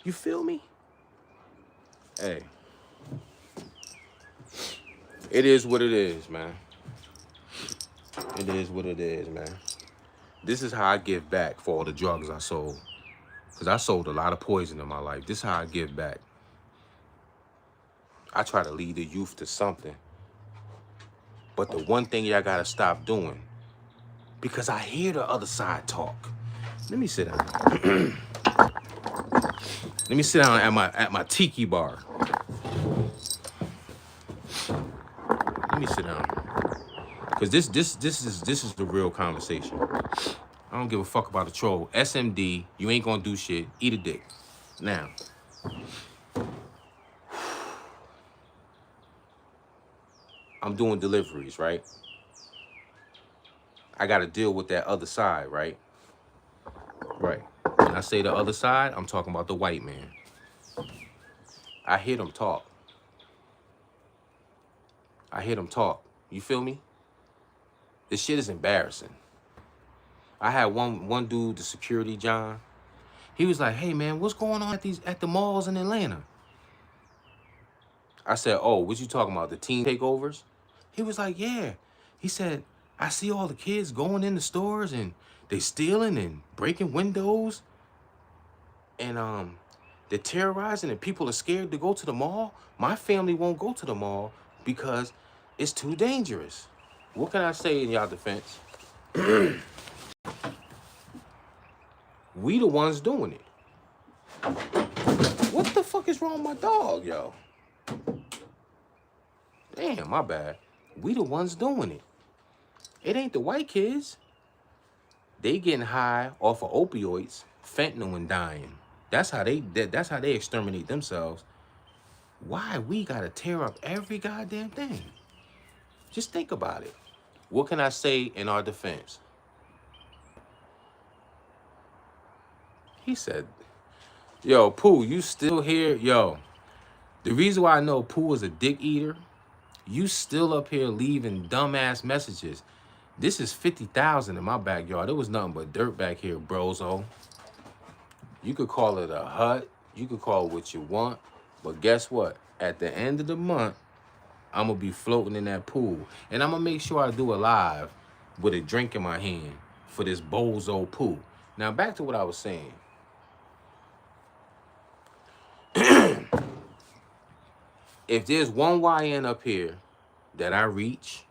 You feel me? Hey. It is what it is, man. It is what it is, man. This is how I give back for all the drugs I sold. Because I sold a lot of poison in my life. This is how I give back. I try to lead the youth to something. But the one thing y'all gotta stop doing, because I hear the other side talk. Let me sit down. Let me sit down at my tiki bar. Let me sit down. Cause this is the real conversation. I don't give a fuck about a troll. SMD, you ain't gonna do shit. Eat a dick. Now, I'm doing deliveries, right? I gotta deal with that other side, right? Right. When I say the other side, I'm talking about the white man. I hear them talk. I hear them talk. You feel me? This shit is embarrassing. I had one dude, the security John. He was like, "Hey man, what's going on at the malls in Atlanta?" I said, "Oh, what you talking about? The teen takeovers?" He was like, "Yeah." He said, "I see all the kids going in the stores and they stealing and breaking windows and they're terrorizing and people are scared to go to the mall. My family won't go to the mall because it's too dangerous." What can I say in y'all defense? We the ones doing it. What the fuck is wrong with my dog, yo? Damn, my bad. We the ones doing it. It ain't the white kids. They getting high off of opioids, fentanyl, and dying. That's how they exterminate themselves. Why we gotta tear up every goddamn thing? Just think about it. What can I say in our defense? He said, "Yo, Pooh, you still here? Yo, the reason why I know Pooh is a dick eater, you still up here leaving dumbass messages. This is 50,000 in my backyard. There was nothing but dirt back here, brozo. You could call it a hut. You could call it what you want. But guess what? At the end of the month, I'm going to be floating in that pool. And I'm going to make sure I do a live with a drink in my hand for this bozo pool." Now, back to what I was saying. If there's one YN up here that I reach,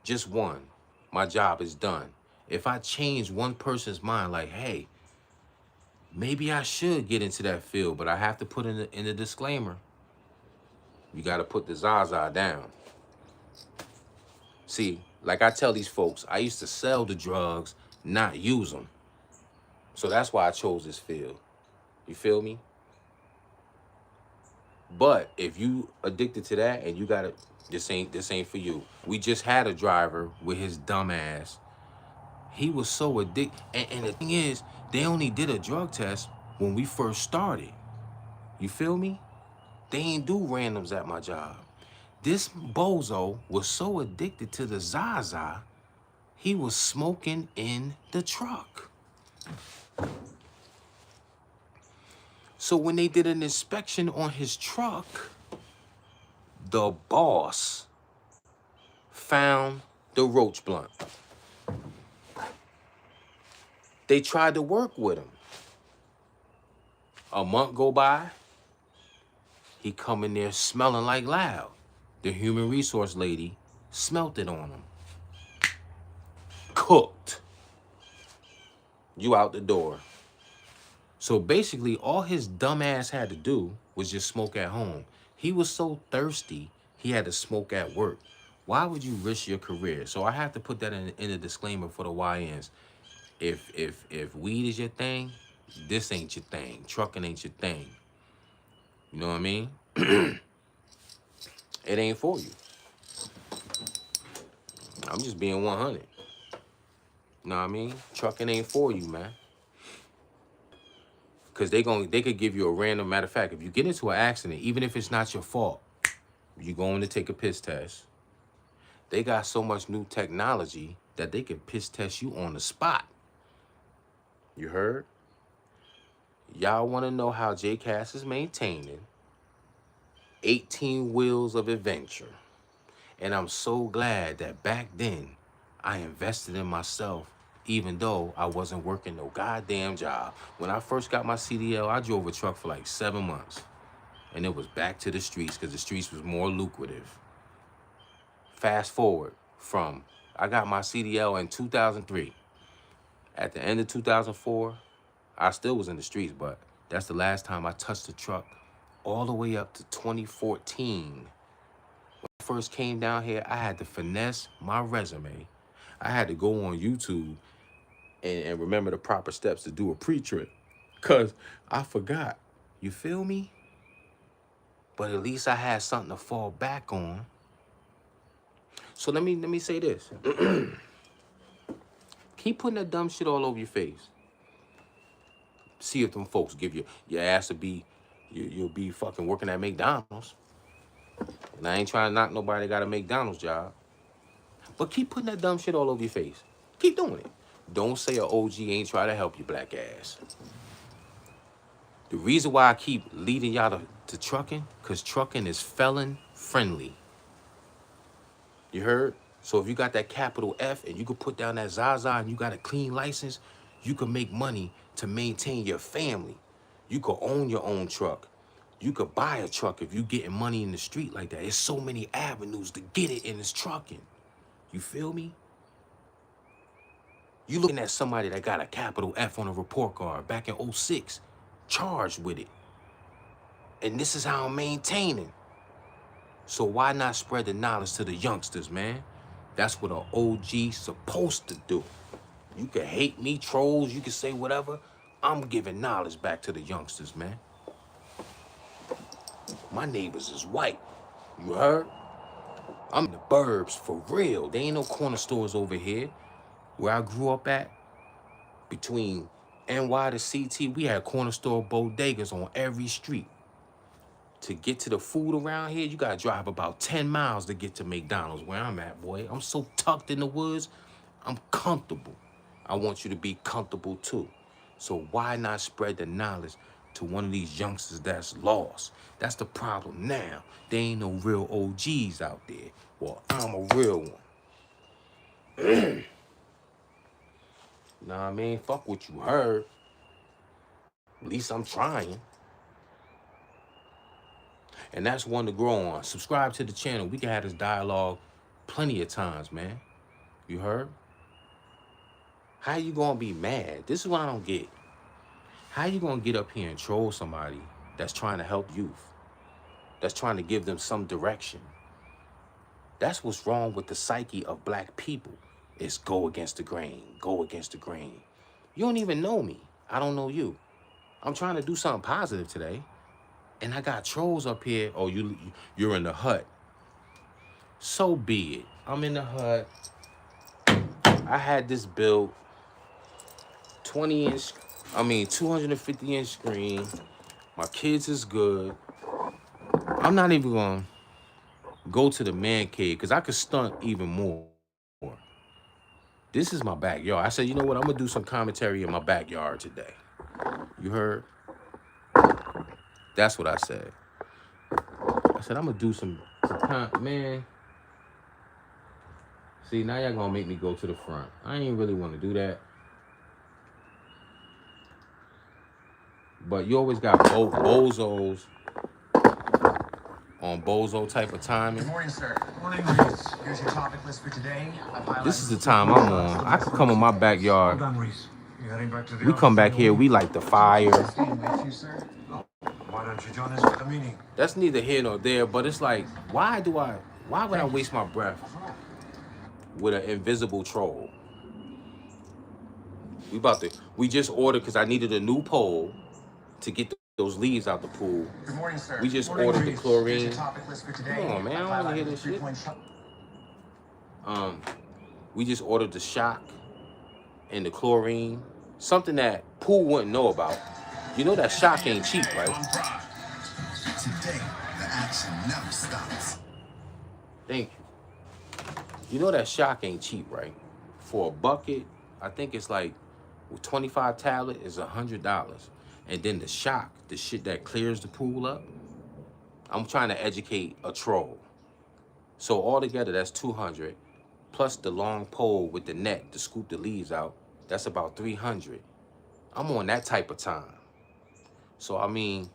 just one, my job is done. If I change one person's mind, like, hey, maybe I should get into that field, but I have to put in the disclaimer. You got to put the Zaza down. See, like I tell these folks, I used to sell the drugs, not use them. So that's why I chose this field. You feel me? But if you addicted to that and you got it, this ain't for you. We just had a driver with his dumb ass. He was so addicted. And the thing is, they only did a drug test when we first started. You feel me? They ain't do randoms at my job. This bozo was so addicted to the Zaza, he was smoking in the truck. So when they did an inspection on his truck, the boss found the roach blunt. They tried to work with him. A month go by, he come in there smelling like loud. The human resource lady smelt it on him. Cooked. You out the door. So basically, all his dumb ass had to do was just smoke at home. He was so thirsty, he had to smoke at work. Why would you risk your career? So I have to put that in a disclaimer for the YNs. If weed is your thing, this ain't your thing. Trucking ain't your thing. You know what I mean? It ain't for you. I'm just being 100. You know what I mean? Trucking ain't for you, man. Because they could give you a random, matter of fact, if you get into an accident, even if it's not your fault, you're going to take a piss test. They got so much new technology that they can piss test you on the spot. You heard? Y'all want to know how JCast is maintaining 18 wheels of adventure. And I'm so glad that back then I invested in myself, even though I wasn't working no goddamn job. When I first got my CDL, I drove a truck for like 7 months. And it was back to the streets because the streets was more lucrative. Fast forward from, I got my CDL in 2003. At the end of 2004, I still was in the streets, but That's the last time I touched a truck, all the way up to 2014. When I first came down here, I had to finesse my resume. I had to go on YouTube and remember the proper steps to do a pre-trip, because I forgot. You feel me? But at least I had something to fall back on. So let me say this. Keep putting that dumb shit all over your face. See if them folks give you your ass to be, you'll be fucking working at McDonald's. And I ain't trying to knock nobody that got a McDonald's job. But keep putting that dumb shit all over your face. Keep doing it. Don't say an OG ain't trying to help you, black ass. The reason why I keep leading y'all to trucking, because trucking is felon friendly. You heard? So if you got that capital F and you could put down that Zaza and you got a clean license, you can make money to maintain your family. You could own your own truck. You could buy a truck if you getting money in the street like that. There's so many avenues to get it in this trucking. You feel me? You looking at somebody that got a capital F on a report card back in '06, charged with it. And this is how I'm maintaining. So why not spread the knowledge to the youngsters, man? That's what an OG supposed to do. You can hate me, trolls, you can say whatever. I'm giving knowledge back to the youngsters, man. My neighbors is white. You heard? I'm in the burbs for real. There ain't no corner stores over here. Where I grew up at, between NY to CT, we had corner store bodegas on every street. To get to the food around here, you gotta drive about 10 miles to get to McDonald's where I'm at, boy. I'm so tucked in the woods, I'm comfortable. I want you to be comfortable too. So why not spread the knowledge to one of these youngsters that's lost? That's the problem now. There ain't no real OGs out there. Well, I'm a real one. Nah, I mean, fuck what you heard. At least I'm trying. And that's one to grow on. Subscribe to the channel. We can have this dialogue plenty of times, man. You heard? How you gonna be mad? This is what I don't get. How you gonna get up here and troll somebody that's trying to help youth? That's trying to give them some direction? That's what's wrong with the psyche of black people. It's go against the grain, go against the grain. You don't even know me. I don't know you. I'm trying to do something positive today. And I got trolls up here. Oh, you're in the hut. So be it. I'm in the hut. I had this built 250-inch screen. My kids is good. I'm not even gonna go to the man cave because I could stunt even more. This is my backyard. I said, you know what? I'm gonna do some commentary in my backyard today. You heard? That's what I said. I said, I'm gonna do some man. See, now y'all gonna make me go to the front. I ain't really want to do that. But you always got bozos on bozo type of timing. Good morning, sir. Good morning, Reese. Here's your topic list for today. This is the time I'm on. I could come in my backyard. Hold on, Reese. You heading back to the We come back here, we light the fire. Staying with you, sir? Why don't you join us for the meeting? That's neither here nor there, but it's like, why would I waste my breath with an invisible troll? We just ordered, because I needed a new pole to get those leaves out the pool. Good morning, sir. We just ordered the chlorine. Come on, man, I don't want to hear this shit. We just ordered the shock and the chlorine. Something that pool wouldn't know about. You know that shock ain't cheap, right? Today, the action never stops. Thank you. You know that shock ain't cheap, right? For a bucket, I think it's like, with 25 tablet is $100. And then the shock, the shit that clears the pool up, I'm trying to educate a troll. So altogether, that's 200, plus the long pole with the net to scoop the leaves out, that's about 300. I'm on that type of time. So, I mean,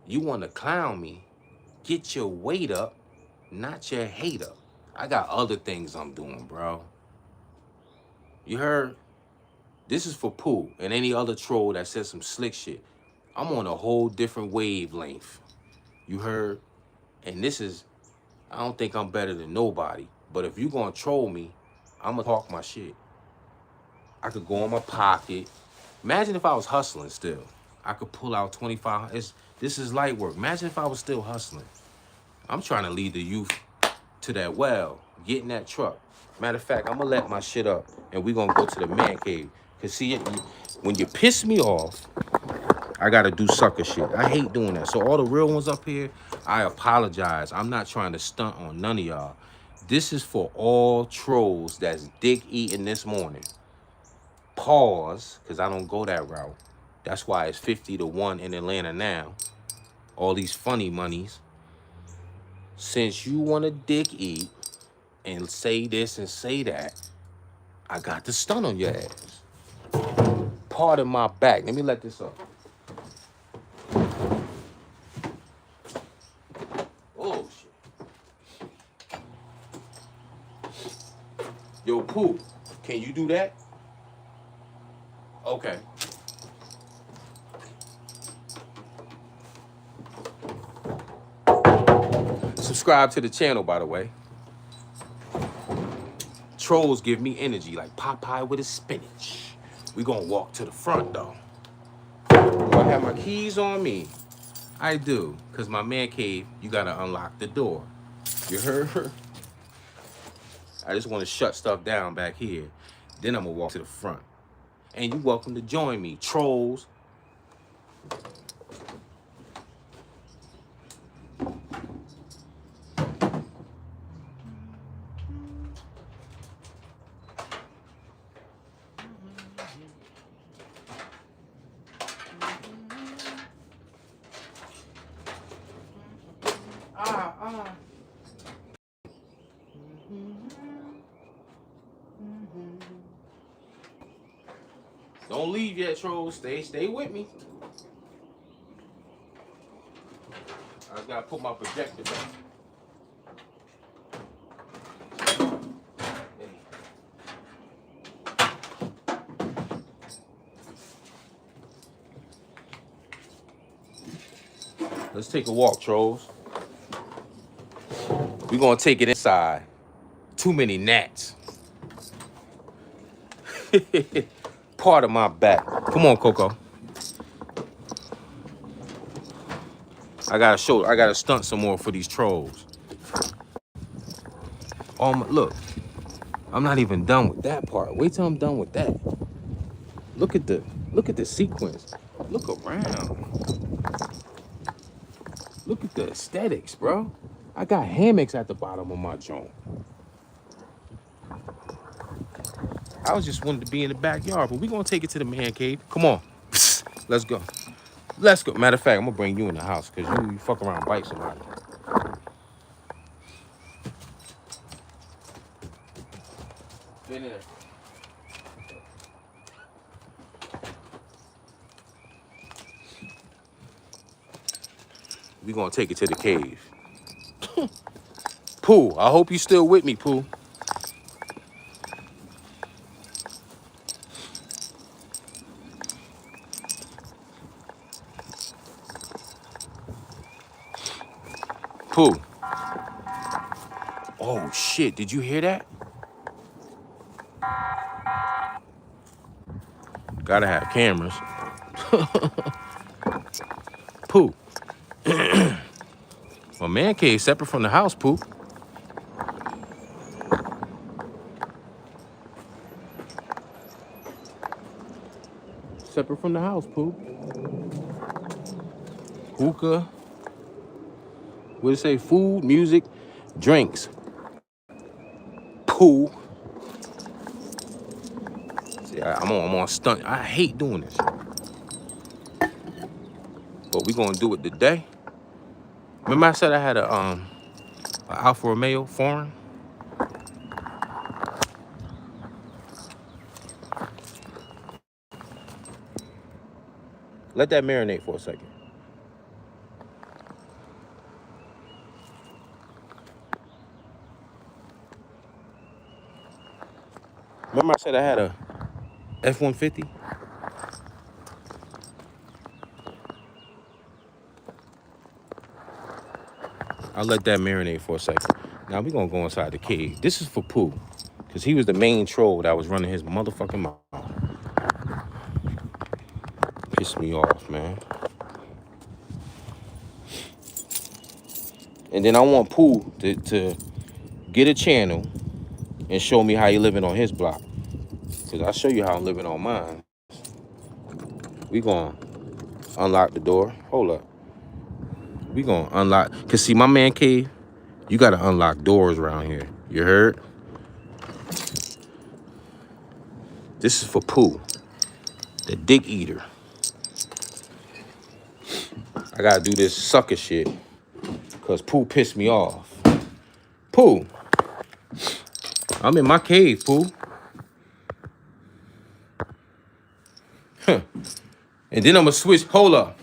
you want to clown me, get your weight up, not your hate up. I got other things I'm doing, bro. You heard? This is for Pooh and any other troll that says some slick shit. I'm on a whole different wavelength. You heard? And this is, I don't think I'm better than nobody. But if you gonna troll me, I'm gonna talk my shit. I could go in my pocket. Imagine if I was hustling still. I could pull out 25. This is light work. Imagine if I was still hustling. I'm trying to lead the youth to that well, get in that truck. Matter of fact, I'm gonna let my shit up and we gonna go to the man cave. Cause see, when you piss me off, I gotta do sucker shit. I hate doing that. So all the real ones up here, I apologize. I'm not trying to stunt on none of y'all. This is for all trolls that's dick eating this morning. Pause, because I don't go that route. That's why it's 50-1 in Atlanta now. All these funny monies. Since you want to dick eat and say this and say that, I got the stun on your ass. Pardon my back. Let me let this up. Oh, shit. Yo, Pooh, can you do that? Okay. Subscribe to the channel, by the way. Trolls give me energy like Popeye with his spinach. We gonna walk to the front, though. Do I have my keys on me? I do, because my man cave, you gotta unlock the door. You heard? I just want to shut stuff down back here. Then I'm gonna walk to the front. And you're welcome to join me, trolls. Don't leave yet, trolls. Stay with me. I just gotta put my projector back. Let's take a walk, trolls. We're gonna take it inside. Too many gnats. Part of my back. Come on, Coco. I gotta stunt some more for these trolls. Look, I'm not even done with that part. Wait till I'm done with that. Look at the sequence. Look around. Look at the aesthetics, bro. I got hammocks at the bottom of my joint. I was just wanted to be in the backyard, but we're gonna take it to the man cave. Come on. Let's go. Let's go. Matter of fact, I'm gonna bring you in the house because you fuck around and bite somebody. Get in there. We're gonna take it to the cave. Pooh, I hope you still with me, Pooh. Pooh. Oh shit, did you hear that? Gotta have cameras. Pooh. My man cave separate from the house, Pooh. Separate from the house, Pooh. Hookah. What did it say? Food, music, drinks. Pooh. See, I'm on stunt. I hate doing this. But we gonna do it today. Remember I said I had a Alfa Romeo foreign? Let that marinate for a second. Remember I said I had a F-150? I'll let that marinate for a second. Now we're gonna go inside the cave. This is for Pooh, because he was the main troll that was running his motherfucking mouth. Pissed me off, man. And then I want Pooh to get a channel and show me how he living on his block. Because I'll show you how I'm living on mine. We gonna unlock the door. Hold up. We gonna unlock. Because see, my man cave, you gotta unlock doors around here. You heard? This is for Pooh, the dick eater. I gotta do this sucker shit because Pooh pissed me off. Pooh, I'm in my cave, Pooh. Huh. And then I'm gonna switch. Hold up.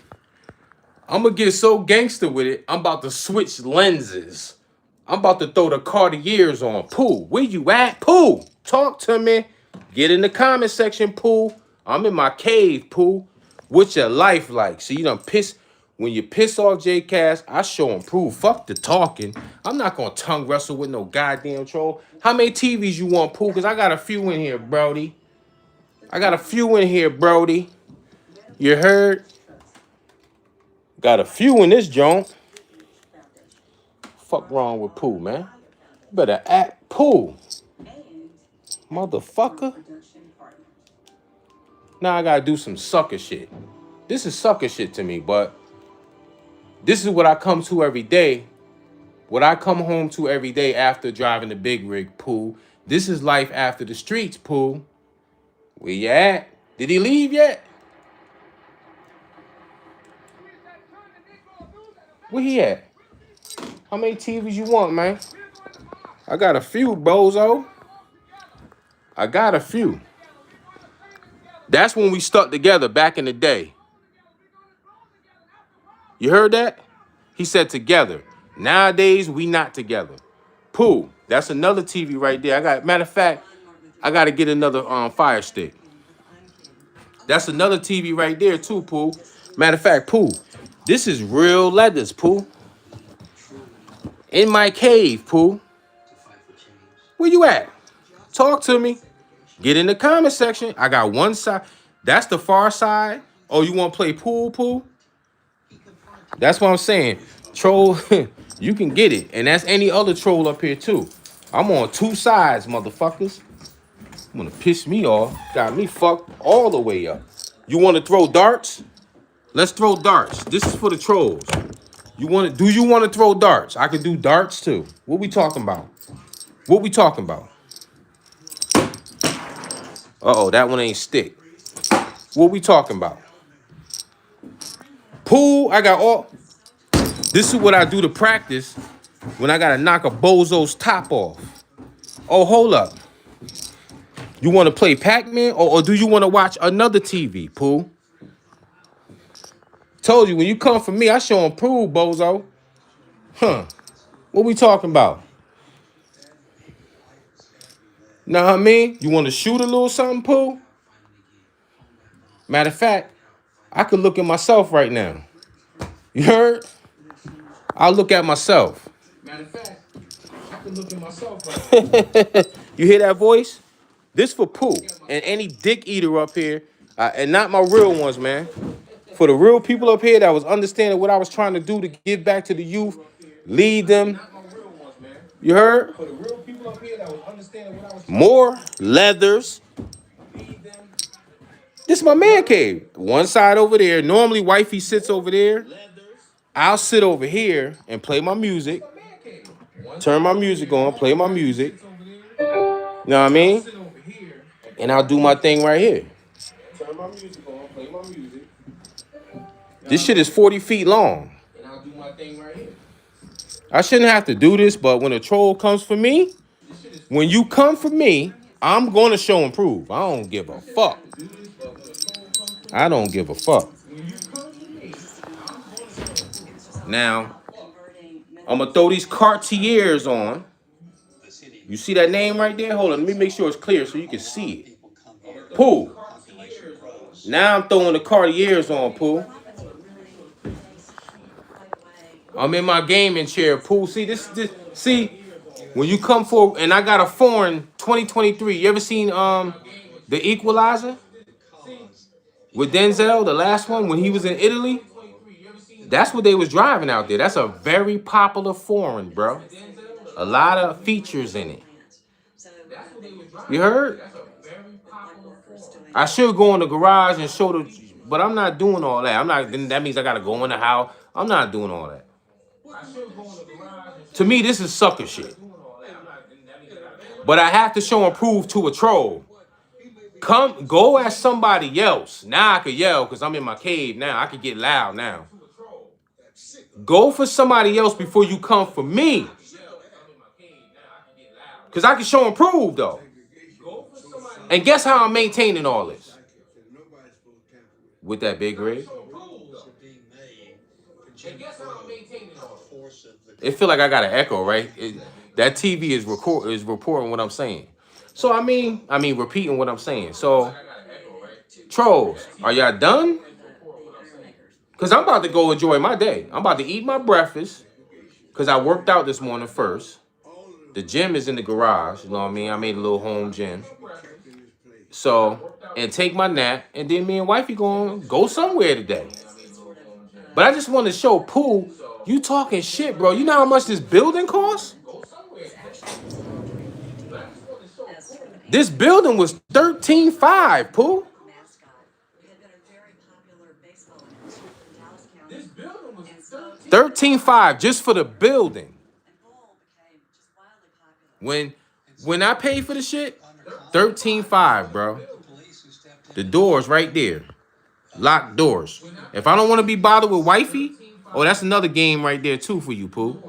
I'm gonna get so gangster with it, I'm about to switch lenses. I'm about to throw the Cartiers on. Pooh, where you at? Pooh, talk to me. Get in the comment section, Pooh. I'm in my cave, Pooh. What's your life like? So you done piss. When you piss off J-Cast, I show him proof. Fuck the talking. I'm not gonna tongue wrestle with no goddamn troll. How many TVs you want, Pooh? Because I got a few in here, Brody. I got a few in here, Brody. You heard? Got a few in this joint. Fuck wrong with Pooh, man? Better act Pooh. Motherfucker. Now I gotta do some sucker shit. This is sucker shit to me, but this is what I come to every day. What I come home to every day after driving the big rig, Pooh. This is life after the streets, Pooh. Where you at? Did he leave yet? Where he at? How many TVs you want, man? I got a few, bozo. I got a few. That's when we stuck together back in the day. You heard that? He said together. Nowadays, we not together. Pooh, that's another TV right there. Matter of fact, I got to get another Fire Stick. That's another TV right there too, Pooh. Matter of fact, Pooh, this is real leathers, Pooh. In my cave, Pooh. Where you at? Talk to me. Get in the comment section. I got one side. That's the far side. Oh, you want to play pool, Pooh? That's what I'm saying. Troll, you can get it. And that's any other troll up here too. I'm on two sides, motherfuckers. I'm gonna piss me off. Got me fucked all the way up. You want to throw darts? Let's throw darts. This is for the trolls. Do you want to throw darts? I could do darts too. What we talking about? What we talking about? Uh-oh, that one ain't stick. What we talking about? Pool, I got all. This is what I do to practice when I gotta knock a bozo's top off. Oh, hold up. You want to play Pac-Man or do you want to watch another TV, Pooh? Told you, when you come for me, I show him Pooh, bozo. Huh. What we talking about? Know what I mean? You want to shoot a little something, Pooh? Matter of fact, I could look at myself right now. You heard? I'll look at myself. Matter of fact, I could look at myself right now. You hear that voice? This for Pooh and any dick eater up here, and not my real ones, man. For the real people up here that was understanding what I was trying to do to give back to the youth, lead them. You heard? For the real people up here that was understanding what I was more leathers. This is my man cave. One side over there. Normally, wifey sits over there. I'll sit over here and play my music. Turn my music on, play my music. You know what I mean? And I'll do my thing right here. Turn my music on, play my music. This shit is 40 feet long. And I'll do my thing right here. I shouldn't have to do this, but when a troll comes for me, when you come for me, I'm going to show and prove. I don't give a fuck. I don't give a fuck. Now, I'm going to throw these Cartiers on. You see that name right there? Hold on, let me make sure it's clear so you can see it. Pooh, Now I'm throwing the Cartiers on, Pooh. I'm in my gaming chair, Pooh. See this. See, when you come for, and I got a foreign 2023. You ever seen The Equalizer with Denzel, the last one when he was in Italy? That's what they was driving out there. That's a very popular foreign, bro. A lot of features in it. You heard? I should go in the garage and show the, but I'm not doing all that. I'm not. Then that means I gotta go in the house. I'm not doing all that. To me, this is sucker shit. But I have to show and prove to a troll. Go at somebody else. Now I could yell because I'm in my cave now. I could get loud now. Go for somebody else before you come for me. Because I can show and prove, though. And guess how I'm maintaining all this? With that big rig. It feel like I got an echo, right? That TV is reporting what I'm saying. So I mean repeating what I'm saying. So trolls, are y'all done? Cause I'm about to go enjoy my day. I'm about to eat my breakfast. Cause I worked out this morning first. The gym is in the garage. You know what I mean? I made a little home gym. So, and take my nap, and then me and wifey gonna go somewhere today. But I just want to show Pooh, you talking shit, bro. You know how much this building costs? This building was $13,500, Pooh. $13,500 just for the building. When I paid for the shit, $13,500, bro. The doors right there. Locked doors. If I don't want to be bothered with wifey, oh, that's another game right there too for you, Pooh.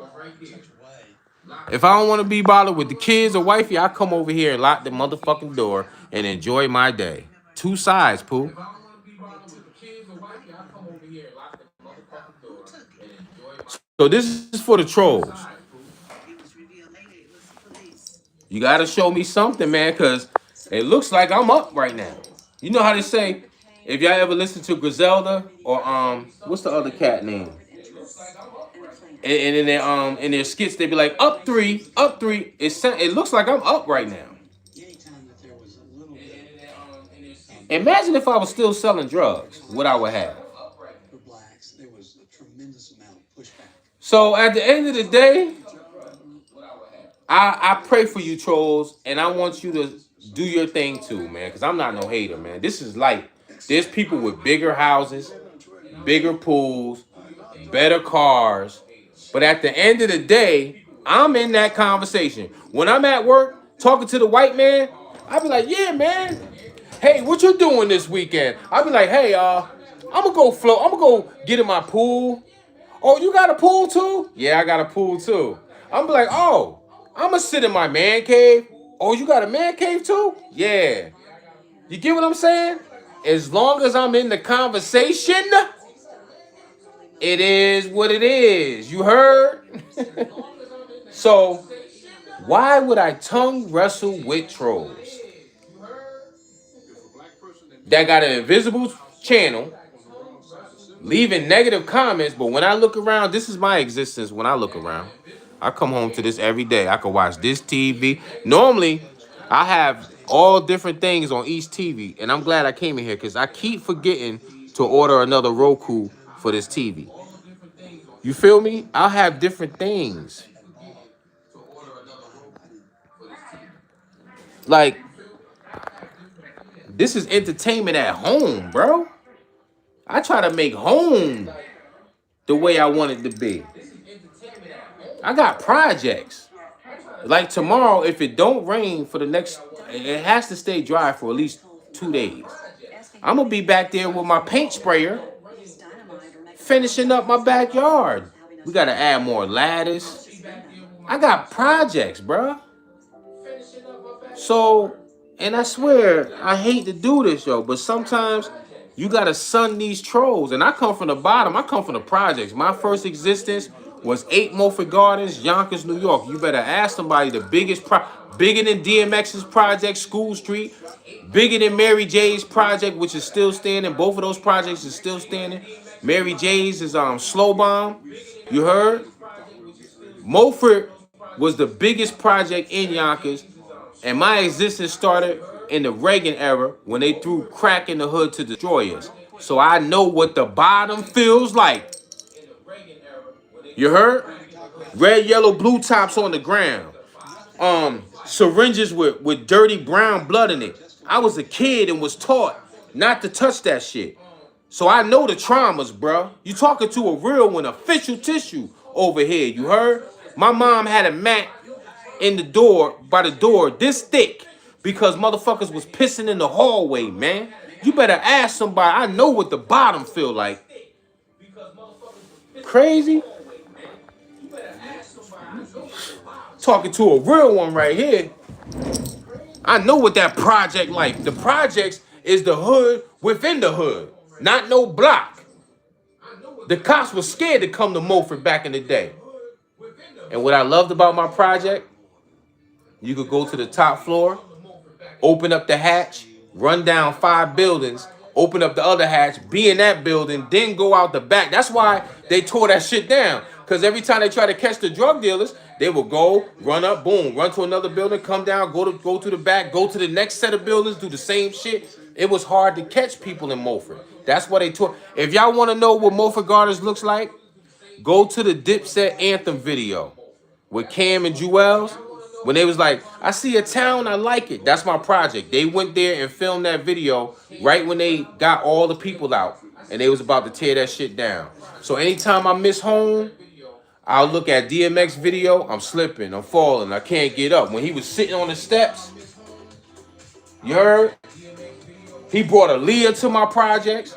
If I don't want to be bothered with the kids or wifey, I come over here and lock the motherfucking door and enjoy my day. Two sides, Pooh. So this is for the trolls. You gotta show me something, man, because it looks like I'm up right now. You know how they say, if y'all ever listen to Griselda or what's the other cat name? And in their skits, they be like, up three, up three. It looks like I'm up right now. Imagine if I was still selling drugs, what I would have. So at the end of the day, I pray for you trolls, and I want you to do your thing too, man, because I'm not no hater, man. This is like, there's people with bigger houses, bigger pools, better cars. But at the end of the day, I'm in that conversation. When I'm at work talking to the white man, I be like, yeah, man. Hey, what you doing this weekend? I be like, hey, I'm gonna go float. I'm gonna go get in my pool. Oh, you got a pool too? Yeah, I got a pool too. I'm be like, oh, I'm gonna sit in my man cave. Oh, you got a man cave too? Yeah. You get what I'm saying? As long as I'm in the conversation, it is what it is. You heard? So, why would I tongue wrestle with trolls that got an invisible channel, leaving negative comments? But when I look around, this is my existence when I look around. I come home to this every day. I can watch this TV. Normally, I have all different things on each TV, and I'm glad I came in here because I keep forgetting to order another Roku for this TV. You feel me? I'll have different things. Like, this is entertainment at home, bro. I try to make home the way I want it to be. I got projects. Like tomorrow, if it don't rain for the next, it has to stay dry for at least 2 days. I'm gonna be back there with my paint sprayer, finishing up my backyard. We gotta add more lattice. I got projects, bro. So, and I swear, I hate to do this, yo, but sometimes you gotta sun these trolls. And I come from the bottom. I come from the projects. My first existence was 8 Mulford Gardens, Yonkers, New York. You better ask somebody. The biggest bigger than DMX's project, School Street, bigger than Mary J's project, which is still standing. Both of those projects is still standing. Mary J's is Slow Bomb. You heard? Mulford was the biggest project in Yonkers, and my existence started in the Reagan era when they threw crack in the hood to destroy us. So I know what the bottom feels like. You heard? Red, yellow, blue tops on the ground. Syringes with dirty brown blood in it. I was a kid and was taught not to touch that shit. So I know the traumas, bro. You talking to a real one, official tissue over here. You heard? My mom had a mat in the door, by the door, this thick, because motherfuckers was pissing in the hallway, man. You better ask somebody. I know what the bottom feel like. Crazy? Talking to a real one right here. I know what that project like. The projects is the hood within the hood, not no block. The cops were scared to come to Mulford back in the day. And what I loved about my project, you could go to the top floor, open up the hatch, run down 5 buildings, open up the other hatch, be in that building, then go out the back. That's why they tore that shit down. Because every time they try to catch the drug dealers, they will go, run up, boom, run to another building, come down, go to the back, go to the next set of buildings, do the same shit. It was hard to catch people in Mulford. That's why they tore. If y'all want to know what Mulford Gardens looks like, go to the Dipset Anthem video with Cam and Jewels. When they was like, I see a town, I like it. That's my project. They went there and filmed that video right when they got all the people out. And they was about to tear that shit down. So anytime I miss home, I'll look at DMX video. I'm slipping, I'm falling, I can't get up. When he was sitting on the steps, you heard? He brought Aaliyah to my projects.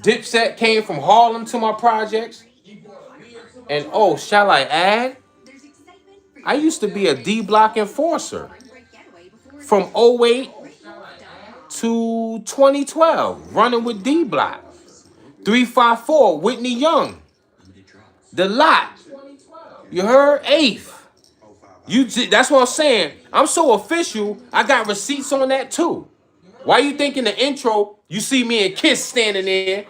Dipset came from Harlem to my projects. And oh, shall I add? I used to be a D-Block enforcer from '08 to 2012, running with D-Block. 354, Whitney Young. The Lot. You heard? 8th. That's what I'm saying. I'm so official, I got receipts on that too. Why you think in the intro, you see me and Kiss standing there,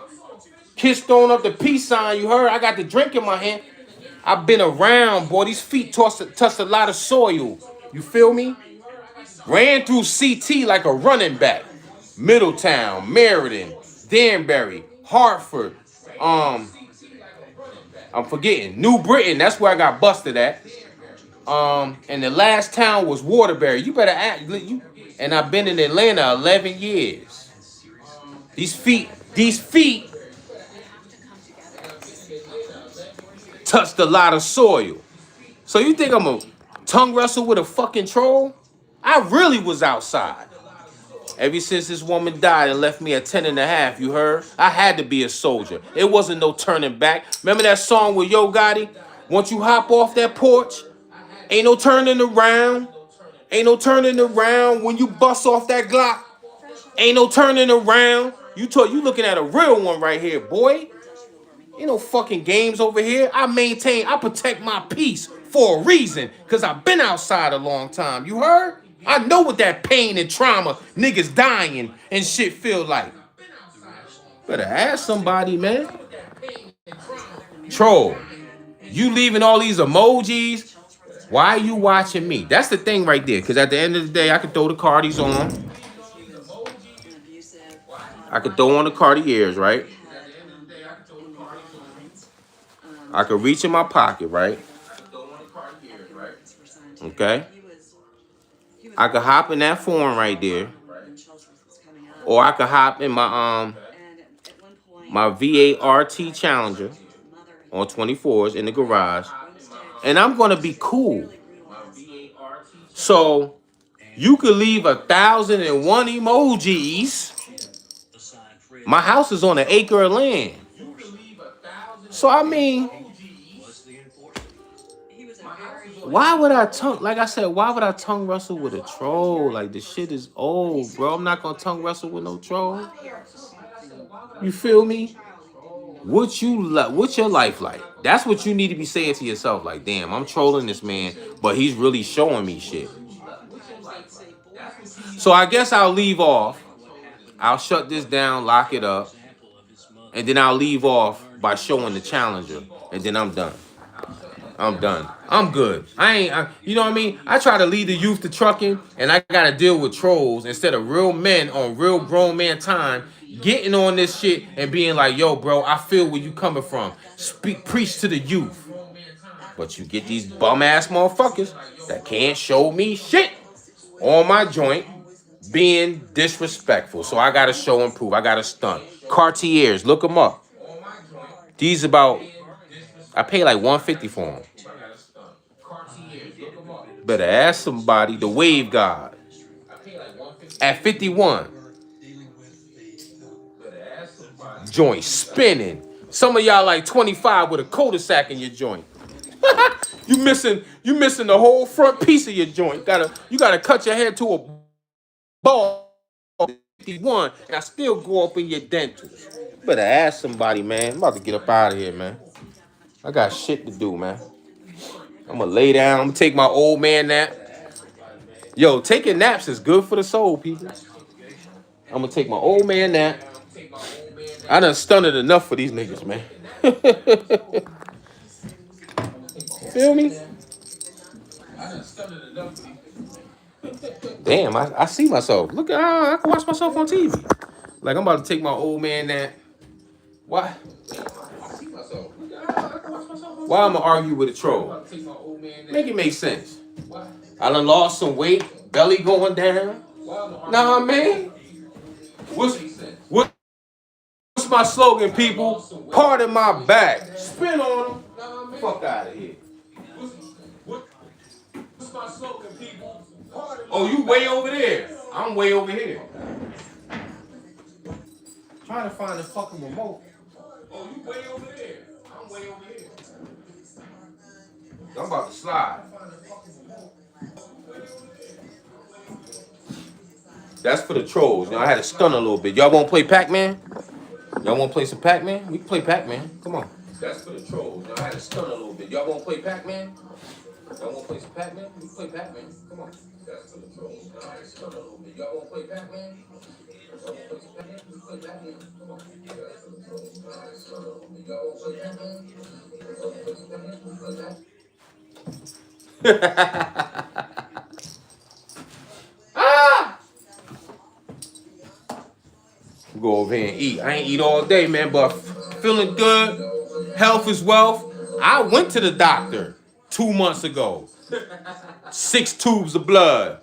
Kiss throwing up the peace sign, you heard? I got the drink in my hand. I've been around, boy. These feet touched a lot of soil. You feel me? Ran through CT like a running back. Middletown, Meriden, Danbury, Hartford. I'm forgetting. New Britain. That's where I got busted at. And the last town was Waterbury. You better act. And I've been in Atlanta 11 years. These feet touched a lot of soil. So you think I'm a tongue wrestle with a fucking troll? I really was outside. Ever since this woman died and left me at 10 and a half, you heard? I had to be a soldier. It wasn't no turning back. Remember that song with Yo Gotti? Once you hop off that porch, ain't no turning around. Ain't no turning around. When you bust off that Glock, ain't no turning around. You looking at a real one right here, boy. Ain't no fucking games over here. I protect my peace for a reason. Because I've been outside a long time. You heard? I know what that pain and trauma, niggas dying and shit feel like. Better ask somebody, man. Troll, you leaving all these emojis? Why are you watching me? That's the thing right there. Because at the end of the day, I could throw the Cardis on. I could throw on the Cartiers, right? I could reach in my pocket, right? Okay. I could hop in that form right there. Or I could hop in my VART Challenger on 24s in the garage. And I'm gonna be cool. So you could leave 1,001 emojis. My house is on an acre of land. So I mean, why would I tongue wrestle with a troll? Like, the shit is old, bro. I'm not gonna tongue wrestle with no troll. You feel me? What's your life like? That's what you need to be saying to yourself. Like, damn, I'm trolling this man, but he's really showing me shit. So I guess I'll leave off. I'll shut this down, lock it up, and then I'll leave off by showing the challenger, and then I'm done. I'm done. I'm good. You know what I mean? I try to lead the youth to trucking, and I gotta deal with trolls instead of real men on real grown man time getting on this shit and being like, yo, bro, I feel where you coming from. Preach to the youth. But you get these bum ass motherfuckers that can't show me shit on my joint being disrespectful. So I gotta show and prove. I gotta stunt. Cartiers, look them up. These I pay like 150 for them. Better ask somebody, the wave god. At 51. Joint spinning. Some of y'all like 25 with a cul-de-sac in your joint. You missing the whole front piece of your joint. You gotta cut your hair to a ball. 51, and I still go up in your dentals. Better ask somebody, man. I'm about to get up out of here, man. I got shit to do, man. I'm gonna lay down. I'm gonna take my old man nap. Yo, taking naps is good for the soul, people. I'm gonna take my old man nap. I done stunted enough for these niggas, man. Feel me? Damn, I see myself. Look at how I can watch myself on TV. Like, I'm about to take my old man nap. Why? Why I'm gonna argue with a troll? Make it make sense. I done lost some weight, belly going down. Nah, man. What's my slogan, people? Pardon my back. Spin on them. Fuck out of here. What's my slogan, people? Oh, you way over there. I'm way over here. Trying to find the fucking remote. Oh, you way over there. I'm way over here. I'm about to slide. That's for the trolls. You know, I had to stun a little bit. Y'all want to play Pac-Man? Y'all want to play some Pac-Man? We can play Pac-Man. Come on. That's for the trolls. You know, I had to stun a little bit. Y'all want to play Pac-Man? Y'all want to play some Pac-Man? We can play Pac-Man. Come on. That's for the trolls. You know, I had to stun a little bit. Y'all want to play Pac-Man? Y'all want to play some Pac-Man? We can play Pac-Man. Come on. That's for the trolls. You know, I had to stun a little bit. Y'all want to play Pac-Man? Y'all want to play some Pac-Man? We can play Pac-Man. Ah! Go over here and eat. I ain't eat all day, man, but feeling good. Health is wealth. I went to the doctor 2 months ago. 6 tubes of blood.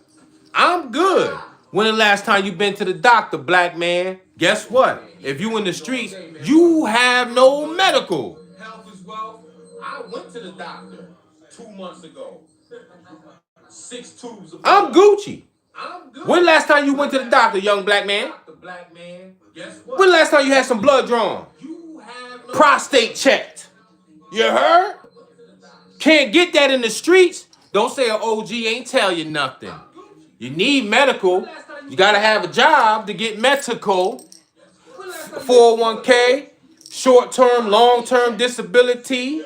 I'm good. When the last time you been to the doctor, black man? Guess what? If you in the streets, you have no medical. Health is wealth. I went to the doctor 2 months ago. 6 tubes of blood. I'm Gucci. When last time you went to the doctor, young black man? When last time you had some blood drawn? Prostate checked. You heard? Can't get that in the streets. Don't say an OG ain't tell you nothing. You need medical. You gotta have a job to get medical. 401k, short-term, long-term disability.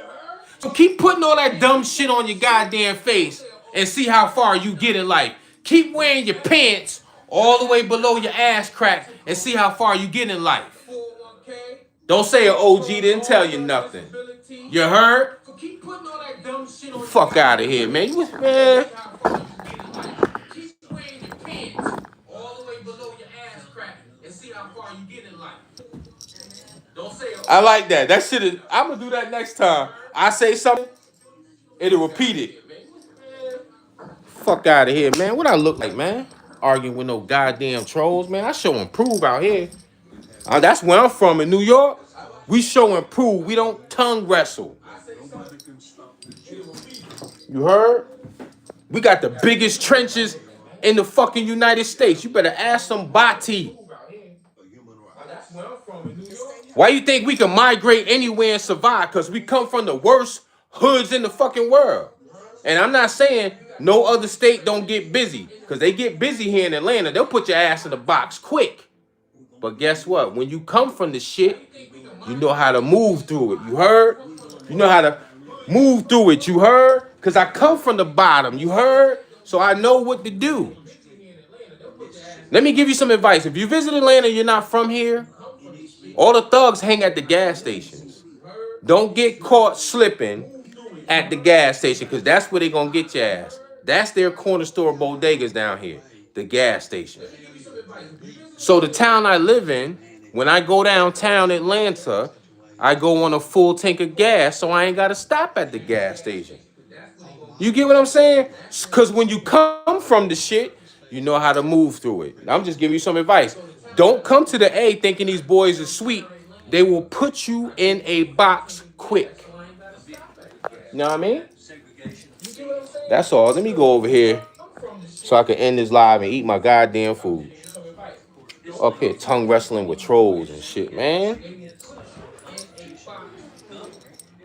So keep putting all that dumb shit on your goddamn face and see how far you get in life. Keep wearing your pants all the way below your ass crack and see how far you get in life. Don't say an OG didn't tell you nothing. You heard? Fuck out of here, man. Man. I like that. That shit is. I'm gonna do that next time. I say something, it'll repeat it. Fuck out of here, man. What I look like, man? Arguing with no goddamn trolls, man. I show and prove out here. That's where I'm from in New York. We show and prove. We don't tongue wrestle. You heard? We got the biggest trenches in the fucking United States. You better ask somebody. Why you think we can migrate anywhere and survive? Because we come from the worst hoods in the fucking world. And I'm not saying no other state don't get busy. Because they get busy here in Atlanta. They'll put your ass in the box quick. But guess what? When you come from the shit, You know how to move through it. You heard? You know how to move through it. You heard? Because I come from the bottom. You heard? So I know what to do. Let me give you some advice. If you visit Atlanta and you're not from here, all the thugs hang at the gas stations. Don't get caught slipping at the gas station because that's where they're going to get your ass. That's their corner store bodegas down here, the gas station. So the town I live in, when I go downtown Atlanta, I go on a full tank of gas so I ain't got to stop at the gas station. You get what I'm saying? Because when you come from the shit, you know how to move through it. I'm just giving you some advice. Don't come to the A thinking these boys are sweet. They will put you in a box quick. You know what I mean? That's all. Let me go over here so I can end this live and eat my goddamn food. Up here tongue wrestling with trolls and shit, man.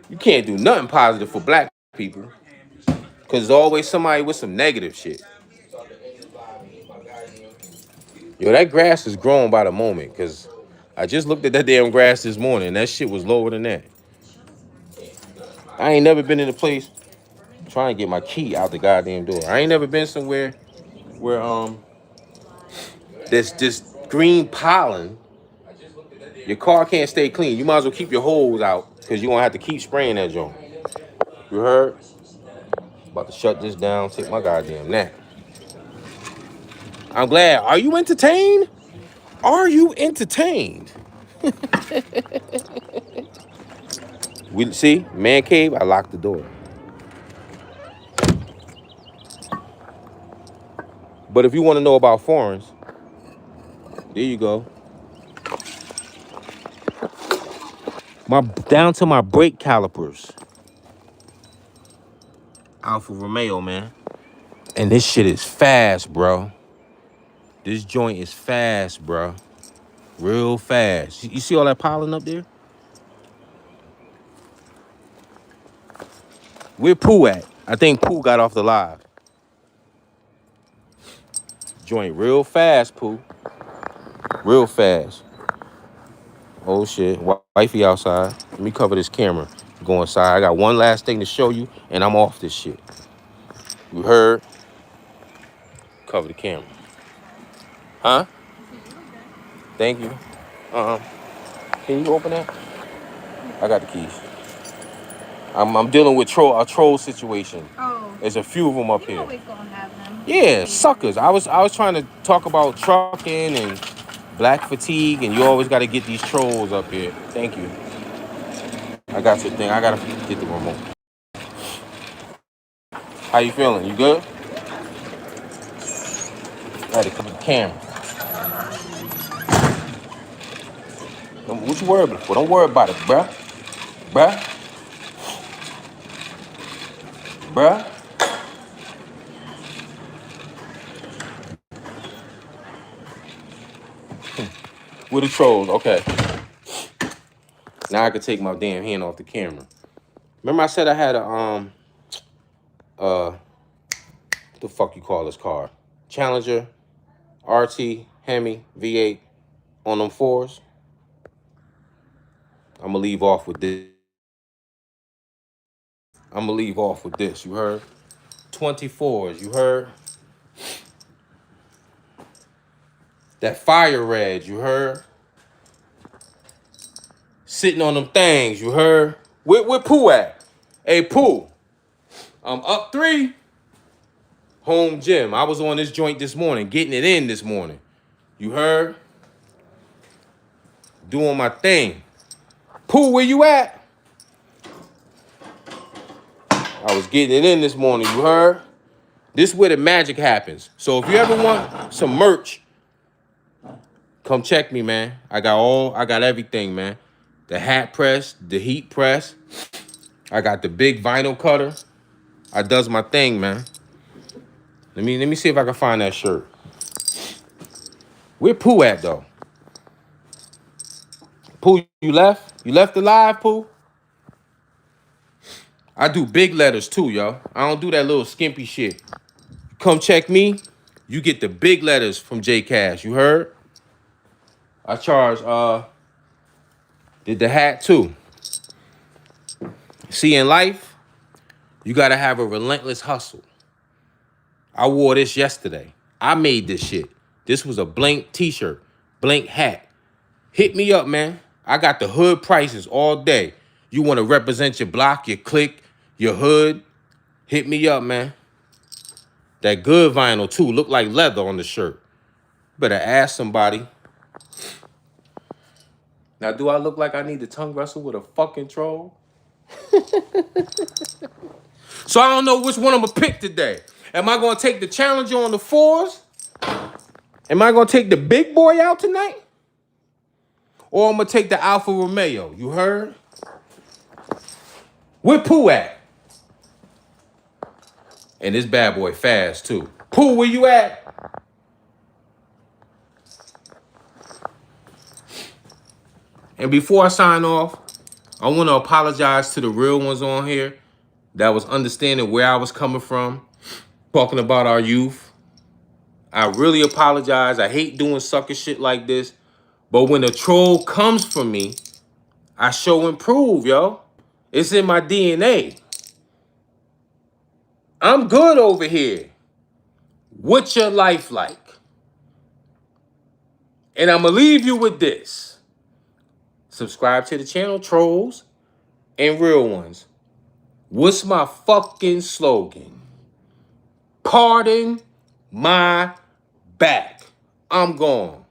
You can't do nothing positive for black people. Because there's always somebody with some negative shit. Yo, that grass is growing by the moment. Because I just looked at that damn grass this morning. That shit was lower than that. I ain't never been in a place trying to get my key out the goddamn door. I ain't never been somewhere where there's this green pollen. Your car can't stay clean. You might as well keep your hose out because you're going to have to keep spraying that joint. You heard? About to shut this down, take my goddamn nap. I'm glad. Are you entertained? Are you entertained? We see, man cave, I locked the door. But if you want to know about foreigns, there you go. Down to my brake calipers. Alfa Romeo, man. And this shit is fast, bro. This joint is fast, bro. Real fast. You see all that pollen up there? Where Pooh at? I think Pooh got off the live. Joint real fast, Pooh. Real fast. Oh shit. Wifey outside. Let me cover this camera. Go inside. I got one last thing to show you, and I'm off this shit. You heard? Cover the camera. Huh? Thank you. Can you open that? I got the keys. I'm dealing with a troll situation. Oh. There's a few of them up here. Always gonna have them. Yeah, suckers. I was trying to talk about trucking and black fatigue, and you always got to get these trolls up here. Thank you. I got your thing. I gotta get the remote. How you feeling? You good? I had to cover the camera. What you worried about? Don't worry about it, bruh. Bruh. Bruh. With the trolls, okay. Now I can take my damn hand off the camera. Remember I said I had a what the fuck you call this car? Challenger, RT, Hemi, V8 on them fours. I'm gonna leave off with this. You heard? 24s, you heard? That fire red, you heard? Sitting on them things, you heard? Where Pooh at? Hey, Pooh. I'm up 3. Home gym. I was on this joint this morning, getting it in this morning. You heard? Doing my thing. Pooh, where you at? I was getting it in this morning, you heard? This is where the magic happens. So if you ever want some merch, come check me, man. I got everything, man. The hat press, the heat press. I got the big vinyl cutter. I does my thing, man. Let me see if I can find that shirt. Where Pooh at, though? Pooh, you left? You left the live, Pooh? I do big letters, too, yo. I don't do that little skimpy shit. Come check me. You get the big letters from J Cash. You heard? I charge, Did the hat too. See, in life, you gotta have a relentless hustle. I wore this yesterday. I made this shit. This was a blank t-shirt, blank hat. Hit me up, man. I got the hood prices all day. You wanna represent your block, your clique, your hood? Hit me up, man. That good vinyl too, look like leather on the shirt. Better ask somebody. Now, do I look like I need to tongue wrestle with a fucking troll? So I don't know which one I'm gonna pick today. Am I gonna take the Challenger on the fours? Am I gonna take the big boy out tonight? Or I'm gonna take the Alfa Romeo? You heard? Where Pooh at? And this bad boy fast too. Pooh, where you at? And before I sign off, I want to apologize to the real ones on here that was understanding where I was coming from, talking about our youth. I really apologize. I hate doing sucker shit like this. But when a troll comes for me, I show and prove, yo. It's in my DNA. I'm good over here. What's your life like? And I'm going to leave you with this. Subscribe to the channel, trolls and real ones. What's my fucking slogan? Pardon my back. I'm gone.